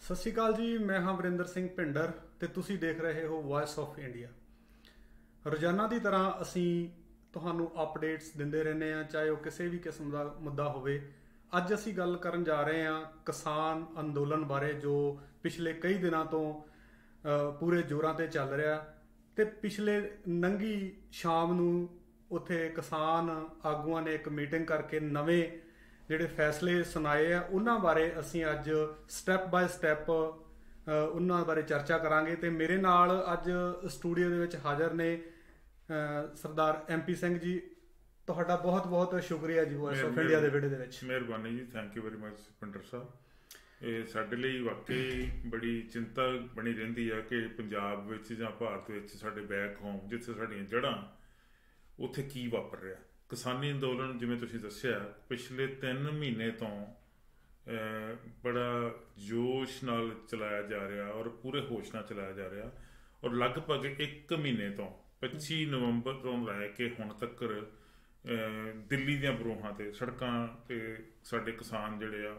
ਸਤਿ ਸ਼੍ਰੀ ਅਕਾਲ ਜੀ। ਮੈਂ ਹਾਂ ਵਰਿੰਦਰ ਸਿੰਘ ਭਿੰਡਰ ਤੇ ਤੁਸੀਂ ਦੇਖ ਰਹੇ ਹੋ ਵੌਇਸ ਆਫ ਇੰਡੀਆ। ਰੋਜ਼ਾਨਾ ਦੀ ਤਰ੍ਹਾਂ ਅਸੀਂ ਤੁਹਾਨੂੰ ਅਪਡੇਟਸ ਦਿੰਦੇ ਰਹਿੰਦੇ ਹਾਂ, ਚਾਹੇ ਉਹ ਕਿਸੇ ਵੀ ਕਿਸਮ ਦਾ ਮੁੱਦਾ ਹੋਵੇ। ਅੱਜ ਅਸੀਂ ਗੱਲ ਕਰਨ ਜਾ ਰਹੇ ਹਾਂ ਕਿਸਾਨ ਅੰਦੋਲਨ ਬਾਰੇ, ਜੋ ਪਿਛਲੇ ਕਈ ਦਿਨਾਂ ਤੋਂ ਪੂਰੇ ਜ਼ੋਰਾਂ ਤੇ ਚੱਲ ਰਿਹਾ। ਤੇ ਪਿਛਲੇ ਨੰਗੀ ਸ਼ਾਮ ਨੂੰ ਉੱਥੇ ਕਿਸਾਨ ਆਗੂਆਂ ਨੇ ਇੱਕ ਮੀਟਿੰਗ ਕਰਕੇ ਨਵੇਂ ਜਿਹੜੇ ਫੈਸਲੇ ਸੁਣਾਏ ਆ, ਉਹਨਾਂ ਬਾਰੇ ਅਸੀਂ ਅੱਜ ਸਟੈਪ ਬਾਏ ਸਟੈਪ ਉਹਨਾਂ ਬਾਰੇ ਚਰਚਾ ਕਰਾਂਗੇ। ਤੇ ਮੇਰੇ ਨਾਲ ਅੱਜ ਸਟੂਡੀਓ ਦੇ ਵਿੱਚ ਹਾਜ਼ਰ ਨੇ ਸਰਦਾਰ MP ਸਿੰਘ ਜੀ। ਤੁਹਾਡਾ ਬਹੁਤ ਬਹੁਤ ਸ਼ੁਕਰੀਆ ਜੀ ਵੌਇਸ ਆਫ ਇੰਡੀਆ ਦੇ ਵਿਹੜੇ ਦੇ ਵਿੱਚ। ਮਿਹਰਬਾਨੀ ਜੀ, thank you very much Bhinder Sahib. ਇਹ ਸਾਡੇ ਲਈ ਵਾਕਈ ਬੜੀ ਚਿੰਤਾ ਬਣੀ ਰਹਿੰਦੀ ਹੈ ਕਿ ਪੰਜਾਬ ਵਿੱਚ ਜਾਂ ਭਾਰਤ ਵਿੱਚ ਸਾਡੇ ਬੈਕ ਹੋਮ, ਜਿੱਥੇ ਸਾਡੀਆਂ ਜੜ੍ਹਾਂ, ਉੱਥੇ ਕੀ ਵਾਪਰ ਰਿਹਾ। ਕਿਸਾਨੀ ਅੰਦੋਲਨ, ਜਿਵੇਂ ਤੁਸੀਂ ਦੱਸਿਆ, ਪਿਛਲੇ 3 ਮਹੀਨੇ ਤੋਂ ਬੜਾ ਜੋਸ਼ ਨਾਲ ਚਲਾਇਆ ਜਾ ਰਿਹਾ ਔਰ ਪੂਰੇ ਹੋਸ਼ ਨਾਲ ਚਲਾਇਆ ਜਾ ਰਿਹਾ। ਔਰ ਲਗਭਗ 1 ਮਹੀਨੇ ਤੋਂ 25 ਨਵੰਬਰ ਤੋਂ ਲੈ ਕੇ ਹੁਣ ਤੱਕ ਦਿੱਲੀ ਦੀਆਂ ਬਰੂਹਾਂ ਤੇ ਸੜਕਾਂ ਤੇ ਸਾਡੇ ਕਿਸਾਨ ਜਿਹੜੇ ਆ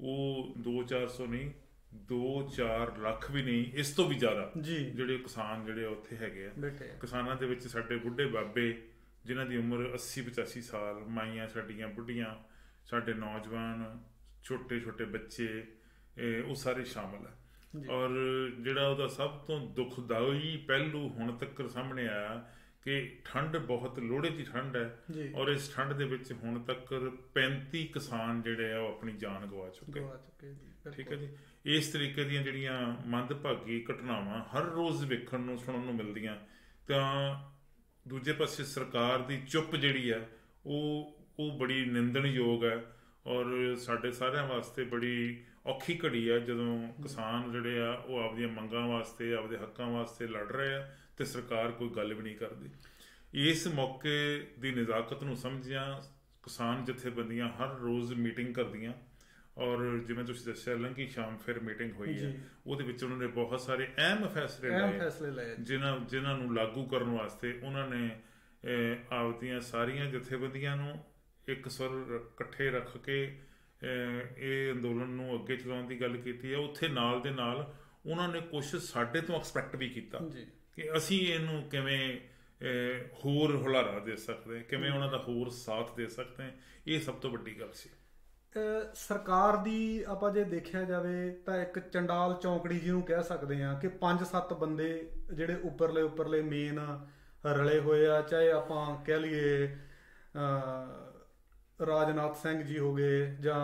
ਉਹ 200-400 ਨਹੀਂ, 2-4 ਲੱਖ ਵੀ ਨਹੀਂ, ਇਸ ਤੋਂ ਵੀ ਜ਼ਿਆਦਾ ਜਿਹੜੇ ਕਿਸਾਨ ਜਿਹੜੇ ਉੱਥੇ ਹੈਗੇ ਆ। ਕਿਸਾਨਾਂ ਦੇ ਵਿੱਚ ਸਾਡੇ ਬੁੱਢੇ ਬਾਬੇ ਜਿਨ੍ਹਾਂ ਦੀ ਉਮਰ 80-85 ਸਾਲ, ਮਾਈਆਂ ਸਾਡੀਆਂ ਬੁੱਢੀਆਂ, ਸਾਡੇ ਨੌਜਵਾਨ, ਛੋਟੇ ਛੋਟੇ ਬੱਚੇ, ਉਹ ਸਾਰੇ ਸ਼ਾਮਲ ਹੈ। ਔਰ ਜਿਹੜਾ ਉਹਦਾ ਸਭ ਤੋਂ ਦੁਖਦਾਈ ਪਹਿਲੂ ਹੁਣ ਤੱਕ ਸਾਹਮਣੇ ਆਇਆ ਕਿ ਠੰਡ ਬਹੁਤ, ਲੋਹੜੇ ਦੀ ਠੰਡ ਹੈ ਔਰ ਇਸ ਠੰਡ ਦੇ ਵਿੱਚ ਹੁਣ ਤੱਕ 35 ਕਿਸਾਨ ਜਿਹੜੇ ਆ ਉਹ ਆਪਣੀ ਜਾਨ ਗਵਾ ਚੁੱਕੇ। ਠੀਕ ਹੈ ਜੀ। ਇਸ ਤਰੀਕੇ ਦੀਆਂ ਜਿਹੜੀਆਂ ਮੰਦਭਾਗੀ ਘਟਨਾਵਾਂ ਹਰ ਰੋਜ਼ ਵੇਖਣ ਨੂੰ ਸੁਣਨ ਨੂੰ ਮਿਲਦੀਆਂ, ਤਾਂ ਦੂਜੇ ਪਾਸੇ ਸਰਕਾਰ ਦੀ ਚੁੱਪ ਜਿਹੜੀ ਹੈ ਉਹ ਬੜੀ ਨਿੰਦਣਯੋਗ ਹੈ ਔਰ ਸਾਡੇ ਸਾਰਿਆਂ ਵਾਸਤੇ ਬੜੀ ਔਖੀ ਘੜੀ ਹੈ, ਜਦੋਂ ਕਿਸਾਨ ਜਿਹੜੇ ਆ ਉਹ ਆਪਦੀਆਂ ਮੰਗਾਂ ਵਾਸਤੇ, ਆਪਦੇ ਹੱਕਾਂ ਵਾਸਤੇ ਲੜ ਰਹੇ ਆ ਤੇ ਸਰਕਾਰ ਕੋਈ ਗੱਲ ਵੀ ਨਹੀਂ ਕਰਦੀ। ਇਸ ਮੌਕੇ ਦੀ ਨਜ਼ਾਕਤ ਨੂੰ ਸਮਝਿਆ ਕਿਸਾਨ ਜਥੇਬੰਦੀਆਂ ਹਰ ਰੋਜ਼ ਮੀਟਿੰਗ ਕਰਦੀਆਂ ਔਰ ਜਿਵੇਂ ਤੁਸੀਂ ਦੱਸਿਆ ਲੰਘੀ ਸ਼ਾਮ ਫਿਰ ਮੀਟਿੰਗ ਹੋਈ ਹੈ। ਉਹਦੇ ਵਿੱਚ ਉਹਨਾਂ ਨੇ ਬਹੁਤ ਸਾਰੇ ਅਹਿਮ ਫੈਸਲੇ ਲਏ ਜਿਨ੍ਹਾਂ ਨੂੰ ਲਾਗੂ ਕਰਨ ਵਾਸਤੇ ਉਹਨਾਂ ਨੇ ਆਪਦੀਆਂ ਸਾਰੀਆਂ ਜਥੇਬੰਦੀਆਂ ਨੂੰ ਇੱਕ ਸੁਰ ਇਕੱਠੇ ਰੱਖ ਕੇ ਇਹ ਅੰਦੋਲਨ ਨੂੰ ਅੱਗੇ ਚਲਾਉਣ ਦੀ ਗੱਲ ਕੀਤੀ ਹੈ। ਉੱਥੇ ਨਾਲ ਦੇ ਨਾਲ ਉਹਨਾਂ ਨੇ ਕੁਛ ਸਾਡੇ ਤੋਂ ਐਕਸਪੈਕਟ ਵੀ ਕੀਤਾ ਕਿ ਅਸੀਂ ਇਹਨੂੰ ਕਿਵੇਂ ਹੋਰ ਹੁਲਾਰਾ ਦੇ ਸਕਦੇ, ਕਿਵੇਂ ਉਹਨਾਂ ਦਾ ਹੋਰ ਸਾਥ ਦੇ ਸਕਦੇ। ਇਹ ਸਭ ਤੋਂ ਵੱਡੀ ਗੱਲ ਸੀ। ਸਰਕਾਰ ਦੀ ਆਪਾਂ ਜੇ ਦੇਖਿਆ ਜਾਵੇ ਤਾਂ ਇੱਕ ਚੰਡਾਲ ਚੌਂਕੜੀ ਜਿਹਨੂੰ ਕਹਿ ਸਕਦੇ ਹਾਂ ਕਿ 5-7 ਬੰਦੇ ਜਿਹੜੇ ਉੱਪਰਲੇ ਮੇਨ ਰਲੇ ਹੋਏ ਆ। ਚਾਹੇ ਆਪਾਂ ਕਹਿ ਲਈਏ ਰਾਜਨਾਥ ਸਿੰਘ ਜੀ ਹੋ ਗਏ ਜਾਂ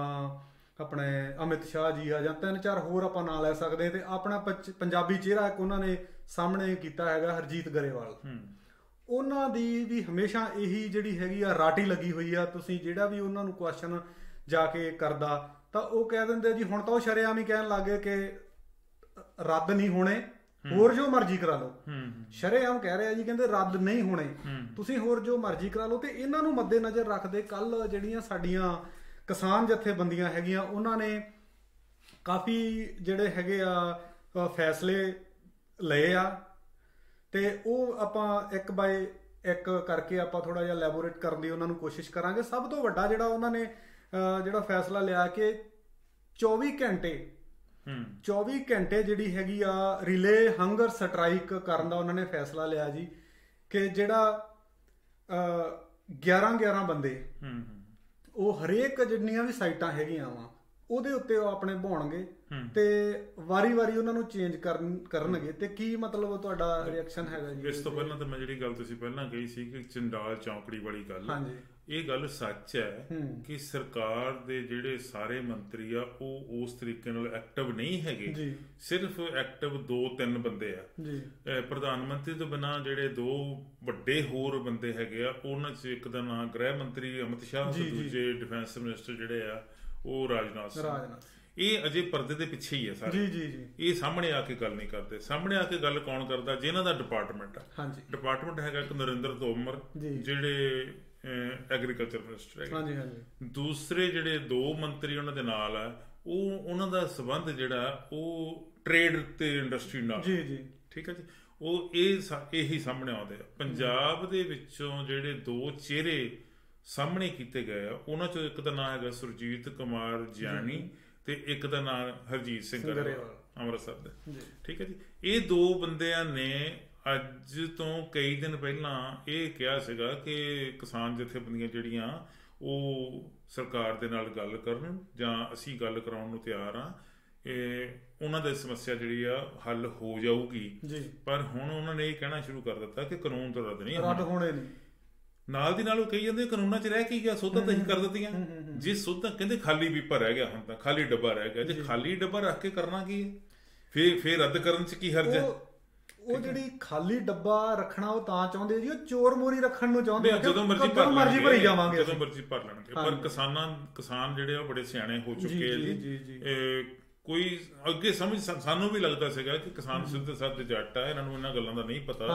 ਆਪਣੇ ਅਮਿਤ ਸ਼ਾਹ ਜੀ ਆ, ਜਾਂ 3-4 ਹੋਰ ਆਪਾਂ ਨਾਂ ਲੈ ਸਕਦੇ। ਤੇ ਆਪਣਾ ਪੰਜਾਬੀ ਚਿਹਰਾ ਇੱਕ ਉਹਨਾਂ ਨੇ ਸਾਹਮਣੇ ਕੀਤਾ ਹੈਗਾ, ਹਰਜੀਤ ਗਰੇਵਾਲ। ਉਹਨਾਂ ਦੀ ਵੀ ਹਮੇਸ਼ਾ ਇਹੀ ਜਿਹੜੀ ਹੈਗੀ ਆ ਰਾਟੀ ਲੱਗੀ ਹੋਈ ਆ। ਤੁਸੀਂ ਜਿਹੜਾ ਵੀ ਉਹਨਾਂ ਨੂੰ ਕੁਐਸਚਨ ਜਾ ਕੇ ਕਰਦਾ ਤਾਂ ਉਹ ਕਹਿ ਦਿੰਦੇ ਜੀ, ਹੁਣ ਤਾਂ ਉਹ ਸ਼ਰੇਆਮ ਹੀ ਕਹਿਣ ਲੱਗ ਗਏ ਕਿ ਰੱਦ ਨਹੀਂ ਹੋਣੇ, ਹੋਰ ਜੋ ਮਰਜ਼ੀ ਕਰਾ ਲਓ। ਸ਼ਰੇਆਮ ਕਹਿ ਰਿਹਾ ਜੀ, ਕਹਿੰਦੇ ਰੱਦ ਨਹੀਂ ਹੋਣੇ, ਤੁਸੀਂ ਹੋਰ ਜੋ ਮਰਜ਼ੀ ਕਰਾ ਲਓ। ਤੇ ਇਹਨਾਂ ਨੂੰ ਮੱਦੇ ਨਜ਼ਰ ਰੱਖਦੇ ਕੱਲ ਜਿਹੜੀਆਂ ਸਾਡੀਆਂ ਕਿਸਾਨ ਜਥੇਬੰਦੀਆਂ ਹੈਗੀਆਂ, ਉਹਨਾਂ ਨੇ ਕਾਫੀ ਜਿਹੜੇ ਹੈਗੇ ਆ ਫੈਸਲੇ ਲਏ ਆ। ਤੇ ਉਹ ਆਪਾਂ ਇੱਕ ਬਾਏ ਇੱਕ ਕਰਕੇ ਆਪਾਂ ਥੋੜਾ ਜਿਹਾ ਲੈਬੋਰੇਟ ਕਰਨ ਦੀ ਉਹਨਾਂ ਨੂੰ ਕੋਸ਼ਿਸ਼ ਕਰਾਂਗੇ। ਸਭ ਤੋਂ ਵੱਡਾ ਜਿਹੜਾ ਉਹਨਾਂ ਨੇ ਜਿਹੜਾ ਫੈਸਲਾ ਲਿਆ ਕਿ 24 ਘੰਟੇ ਜਿਹੜੀ ਹੈਗੀ ਆ ਰਿਲੇ ਹੰਗਰ ਸਟਰਾਈਕ ਕਰਨ ਦਾ ਉਹਨਾਂ ਨੇ ਫੈਸਲਾ ਲਿਆ ਜੀ। ਕਿ ਜਿਹੜਾ 11 ਬੰਦੇ ਉਹ ਹਰੇਕ ਜਿੰਨੀਆਂ ਵੀ ਸਾਈਟਾਂ ਹੈਗੀਆਂ ਵਾ ਉਹਦੇ ਉੱਤੇ ਉਹ ਆਪਣੇ ਬਹਾਉਣਗੇ ਤੇ ਵਾਰੀ-ਵਾਰੀ ਉਹਨਾਂ ਨੂੰ ਚੇਂਜ ਕਰਨਗੇ। ਤੇ ਕੀ ਮਤਲਬ ਤੁਹਾਡਾ ਰਿਐਕਸ਼ਨ ਹੈਗਾ ਜੀ? ਇਸ ਤੋਂ ਪਹਿਲਾਂ ਤਾਂ ਮੈਂ ਜਿਹੜੀ ਗੱਲ ਤੁਸੀਂ ਪਹਿਲਾਂ ਕਹੀ ਸੀ ਕਿ ਚੰਡਾਲ ਚੌਂਕੜੀ ਵਾਲੀ ਗੱਲ, ਇਹ ਗੱਲ ਸੱਚ ਹੈ ਕਿ ਸਰਕਾਰ ਦੇ ਜਿਹੜੇ ਸਾਰੇ ਮੰਤਰੀ ਆ ਉਹ ਉਸ ਤਰੀਕੇ ਨਾਲ ਐਕਟਿਵ ਨਹੀਂ ਹੈਗੇ। ਸਿਰਫ ਐਕਟਿਵ 2-3 ਬੰਦੇ ਆ। ਪ੍ਰਧਾਨ ਮੰਤਰੀ ਤੋਂ ਬਿਨਾਂ ਜਿਹੜੇ 2 ਵੱਡੇ ਹੋਰ ਬੰਦੇ ਹੈਗੇ ਆ, ਉਹਨਾਂ 'ਚ ਇੱਕ ਦਾ ਨਾਂ ਗ੍ਰਹਿ ਮੰਤਰੀ ਅਮਿਤ ਸ਼ਾਹ ਤੇ ਦੂਜੇ ਡਿਫੈਂਸ ਮਿਨਿਸਟਰ ਜਿਹੜੇ ਆ ਉਹ ਰਾਜਨਾਥ ਸਿੰਘ। ਇਹ ਅਜੇ ਪਰਦੇ ਦੇ ਪਿੱਛੇ ਹੀ ਹੈ ਸਾਰੇ। ਇਹ ਸਾਹਮਣੇ ਆ ਕੇ ਗੱਲ ਨਹੀਂ ਕਰਦੇ। ਸਾਹਮਣੇ ਆ ਕੇ ਗੱਲ ਕੌਣ ਕਰਦਾ? ਜਿਹਨਾਂ ਦਾ ਡਿਪਾਰਟਮੈਂਟ ਹੈਗਾ ਇੱਕ ਨਰਿੰਦਰ ਤੋਮਰ, ਜਿਹੜੇ ਐਗਰੀਕਲਚਰ ਮਿਨਿਸਟਰ ਹੈਗੇ। ਦੂਸਰੇ ਜਿਹੜੇ 2 ਮੰਤਰੀ ਉਹਨਾਂ ਦੇ ਨਾਲ ਆ, ਉਹਨਾਂ ਦਾ ਸੰਬੰਧ ਜਿਹੜਾ ਉਹ ਟ੍ਰੇਡ ਤੇ ਇੰਡਸਟਰੀ ਨਾਲ। ਠੀਕ ਹੈ ਜੀ। ਉਹ ਇਹੀ ਸਾਹਮਣੇ ਆਉਂਦੇ ਆ। ਪੰਜਾਬ ਦੇ ਵਿੱਚੋਂ ਜਿਹੜੇ 2 ਚਿਹਰੇ ਸਾਹਮਣੇ ਕੀਤੇ ਗਏ ਆ, ਉਹਨਾਂ ਚੋਂ ਇੱਕ ਦਾ ਨਾਂ ਹੈਗਾ ਸੁਰਜੀਤ ਕੁਮਾਰ ਜਿਆਣੀ ਤੇ ਇੱਕ ਦਾ ਨਾਮ ਹਰਜੀਤ ਸਿੰਘ ਗਰੇਵਾਲ ਅੰਮ੍ਰਿਤਸਰ ਦੇ। ਠੀਕ ਹੈ ਜੀ। ਇਹ ਦੋ ਬੰਦਿਆਂ ਨੇ ਅੱਜ ਤੋਂ ਕਈ ਦਿਨ ਪਹਿਲਾਂ ਇਹ ਕਿਹਾ ਸੀਗਾ ਕਿ ਕਿਸਾਨ ਜਥੇਬੰਦੀਆਂ ਜਿਹੜੀਆਂ ਉਹ ਸਰਕਾਰ ਦੇ ਨਾਲ ਗੱਲ ਕਰਨ ਜਾਂ ਅਸੀਂ ਗੱਲ ਕਰਾਉਣ ਨੂੰ ਤਿਆਰ ਹਾਂ, ਉਹਨਾਂ ਦੀ ਸਮੱਸਿਆ ਜਿਹੜੀ ਆ ਹੱਲ ਹੋ ਜਾਊਗੀ। ਪਰ ਹੁਣ ਉਹਨਾਂ ਨੇ ਇਹ ਕਹਿਣਾ ਸ਼ੁਰੂ ਕਰ ਦਿੱਤਾ ਕਿ ਕਾਨੂੰਨ ਤਾਂ ਰੱਦ ਨਹੀਂ ਹੋਣੇ। ਨਾਲ ਦੀ ਨਾਲ ਉਹ ਕਹੀ ਜਾਂਦੇ ਕਾਨੂੰਨਾਂ 'ਚ ਰਹਿ ਕੀ ਗਿਆ, ਸੋਧਾਂ ਤਾਂ ਅਸੀਂ ਕਰ ਦਿੱਤੀਆਂ। ਜੇ ਸੋਧਾਂ ਕਹਿੰਦੇ ਖਾਲੀ ਪੀਪਾ ਰਹਿ ਗਿਆ, ਹੁਣ ਤਾਂ ਖਾਲੀ ਡੱਬਾ ਰਹਿ ਗਿਆ। ਜੇ ਖਾਲੀ ਡੱਬਾ ਰੱਖ ਕੇ ਕਰਨਾ ਕੀ ਹੈ, ਫੇਰ ਰੱਦ ਕਰਨ 'ਚ ਕੀ ਹਰਜ ਹੈ? ਉਹ ਜਿਹੜੀ ਖਾਲੀ ਡੱਬਾ ਰੱਖਣਾ ਉਹ ਤਾਂ ਚਾਹੁੰਦੇ ਜੀ, ਉਹ ਚੋਰ ਮੋਰੀ ਰੱਖਣ ਨੂੰ ਚਾਹੁੰਦੇ ਆ। ਜਦੋਂ ਮਰਜ਼ੀ ਭਰੀ ਜਾਵਾਂਗੇ, ਜਦੋਂ ਮਰਜ਼ੀ ਭਰ ਲੈਣਗੇ। ਪਰ ਕਿਸਾਨ ਜਿਹੜੇ ਆ ਬੜੇ ਸਿਆਣੇ ਹੋ ਚੁੱਕੇ ਆ ਜੀ। ਕੋਈ ਅੱਗੇ ਸਮਝ ਸਾਨੂੰ ਵੀ ਲੱਗਦਾ ਸੀਗਾ ਕਿ ਕਿਸਾਨ ਸਿੱਧੇ ਸਾਧੇ ਜੱਟ ਆ, ਇਹਨਾਂ ਨੂੰ ਇਹਨਾਂ ਗੱਲਾਂ ਦਾ ਨਹੀਂ ਪਤਾ,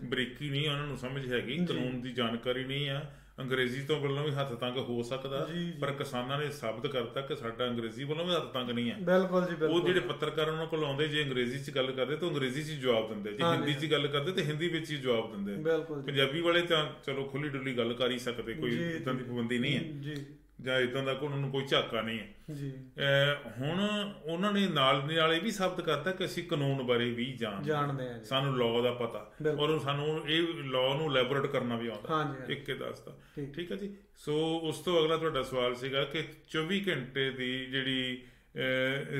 ਬਰੀਕੀ ਨਹੀਂ ਉਹਨਾਂ ਨੂੰ ਸਮਝ ਹੈਗੀ, ਕਾਨੂੰਨ ਦੀ ਜਾਣਕਾਰੀ ਨਹੀਂ ਆ। ਅੰਗਰੇਜ਼ੀ ਤੋਂ ਵੱਲੋਂ ਵੀ ਹੱਥ ਤੰਗ ਹੋ ਸਕਦਾ, ਪਰ ਕਿਸਾਨਾਂ ਨੇ ਸਾਬਤ ਕਰਤਾ ਕਿ ਸਾਡਾ ਅੰਗਰੇਜ਼ੀ ਵੱਲੋਂ ਵੀ ਹੱਥ ਤੰਗ ਨਹੀਂ ਹੈ। ਬਿਲਕੁਲ ਜੀ। ਉਹ ਜਿਹੜੇ ਪੱਤਰਕਾਰ ਉਹਨਾਂ ਕੋਲ ਆਉਂਦੇ, ਜੇ ਅੰਗਰੇਜ਼ੀ 'ਚ ਗੱਲ ਕਰਦੇ ਤਾਂ ਅੰਗਰੇਜ਼ੀ 'ਚ ਹੀ ਜਵਾਬ ਦਿੰਦੇ, ਜੇ ਹਿੰਦੀ 'ਚ ਗੱਲ ਕਰਦੇ ਤਾਂ ਹਿੰਦੀ ਵਿੱਚ ਹੀ ਜਵਾਬ ਦਿੰਦੇ। ਪੰਜਾਬੀ ਵਾਲੇ ਤਾਂ ਚਲੋ ਖੁੱਲੀ ਡੁੱਲੀ ਗੱਲ ਕਰ ਹੀ ਸਕਦੇ, ਕੋਈ ਇੱਦਾਂ ਦੀ ਪਾਬੰਦੀ ਨਹੀਂ ਹੈ ਜਾਂ ਇੱਦਾਂ ਦਾ ਉਹਨਾਂ ਨੂੰ ਕੋਈ ਝਾਕਾ ਨਹੀਂ ਹੈ। ਹੁਣ ਉਹਨਾਂ ਨੇ ਨਾਲ ਇਹ ਵੀ ਸਾਬਤ ਕਰਤਾ ਕਿ ਅਸੀਂ ਕਾਨੂੰਨ ਬਾਰੇ ਵੀ ਜਾਣਦੇ ਹਾਂ, ਸਾਨੂੰ ਲਾਅ ਦਾ ਪਤਾ, ਔਰ ਸਾਨੂੰ ਇਹ ਲਾਅ ਨੂੰ ਲੈਬੋਰੇਟ ਕਰਨਾ ਵੀ ਆਉਂਦਾ, ਇੱਕ ਕੇ ਦੱਸਦਾ। ਠੀਕ ਹੈ ਜੀ। ਸੋ ਉਸ ਤੋਂ ਅਗਲਾ ਤੁਹਾਡਾ ਸਵਾਲ ਸੀਗਾ ਕਿ 24 ਘੰਟੇ ਦੀ ਜਿਹੜੀ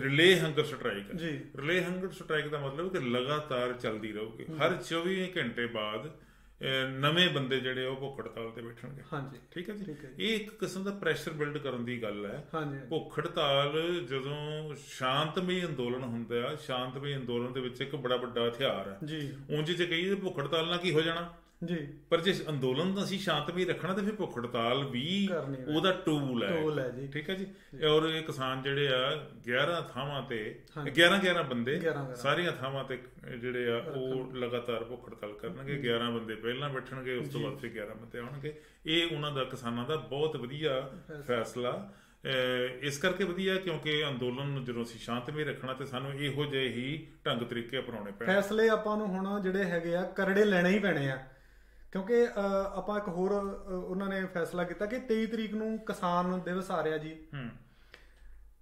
ਰਿਲੇ ਹੰਗਰ ਸਟ੍ਰਾਈਕ ਹੈ। ਰਿਲੇ ਹੰਗਰ ਸਟ੍ਰਾਈਕ ਦਾ ਮਤਲਬ ਕਿ ਲਗਾਤਾਰ ਚੱਲਦੀ ਰਹੂਗੀ। ਹਰ 24 ਘੰਟੇ ਬਾਅਦ ਨਵੇਂ ਬੰਦੇ ਜਿਹੜੇ ਉਹ ਭੁੱਖ ਹੜਤਾਲ ਤੇ ਬੈਠਣਗੇ। ਠੀਕ ਹੈ ਜੀ। ਇਹ ਇੱਕ ਕਿਸਮ ਦਾ ਪ੍ਰੈਸ਼ਰ ਬਿਲਡ ਕਰਨ ਦੀ ਗੱਲ ਹੈ। ਭੁੱਖ ਹੜਤਾਲ ਜਦੋਂ ਸ਼ਾਂਤਮਈ ਅੰਦੋਲਨ ਹੁੰਦਾ ਆ, ਸ਼ਾਂਤਮਈ ਅੰਦੋਲਨ ਦੇ ਵਿੱਚ ਇੱਕ ਬੜਾ ਵੱਡਾ ਹਥਿਆਰ ਹੈ। ਉਂਝ ਜੇ ਕਹੀਏ ਭੁੱਖ ਹੜਤਾਲ ਨਾਲ ਕੀ ਹੋ ਜਾਣਾ, ਪਰ ਜੇ ਅੰਦੋਲਨ ਤਾਂ ਅਸੀਂ ਸ਼ਾਂਤਮਈ ਰੱਖਣਾ ਤੇ ਫਿਰ ਭੁੱਖ ਹੜਤਾਲ ਵੀ ਉਹਦਾ ਟੂਲ ਹੈ। ਠੀਕ ਹੈ ਜੀ। ਔਰ ਇਹ ਕਿਸਾਨ ਜਿਹੜੇ ਆ 11 ਥਾਵਾਂ ਤੇ 11 ਬੰਦੇ ਸਾਰੀਆਂ ਥਾਵਾਂ ਤੇ ਜਿਹੜੇ ਆ ਉਹ ਲਗਾਤਾਰ ਭੁੱਖ ਹੜਤਾਲ ਕਰਨਗੇ। 11 ਬੰਦੇ ਪਹਿਲਾਂ ਬੈਠਣਗੇ, ਉਸ ਤੋਂ ਬਾਅਦ ਫਿਰ 11 ਬੰਦੇ ਆਉਣਗੇ। ਇਹ ਉਹਨਾਂ ਦਾ ਕਿਸਾਨਾਂ ਦਾ ਬਹੁਤ ਵਧੀਆ ਫੈਸਲਾ ਇਸ ਕਰਕੇ ਵਧੀਆ ਕਿਉਂਕਿ ਅੰਦੋਲਨ ਨੂੰ ਜਦੋਂ ਅਸੀਂ ਸ਼ਾਂਤਮਈ ਰੱਖਣਾ ਤੇ ਸਾਨੂੰ ਇਹੋ ਜਿਹੇ ਹੀ ਢੰਗ ਤਰੀਕੇ ਅਪਣਾਉਣੇ ਪੈਣੇ। ਫੈਸਲੇ ਆਪਾਂ ਨੂੰ ਹੁਣ ਜਿਹੜੇ ਹੈਗੇ ਆ ਕਰੜੇ ਲੈਣੇ ਹੀ ਪੈਣੇ ਆ, ਕਿਉਂਕਿ ਆਪਾਂ ਇੱਕ ਹੋਰ ਉਹਨਾਂ ਨੇ ਫੈਸਲਾ ਕੀਤਾ ਕਿ 23 ਤਰੀਕ ਨੂੰ ਕਿਸਾਨ ਦਿਵਸ ਆ ਰਿਹਾ ਜੀ।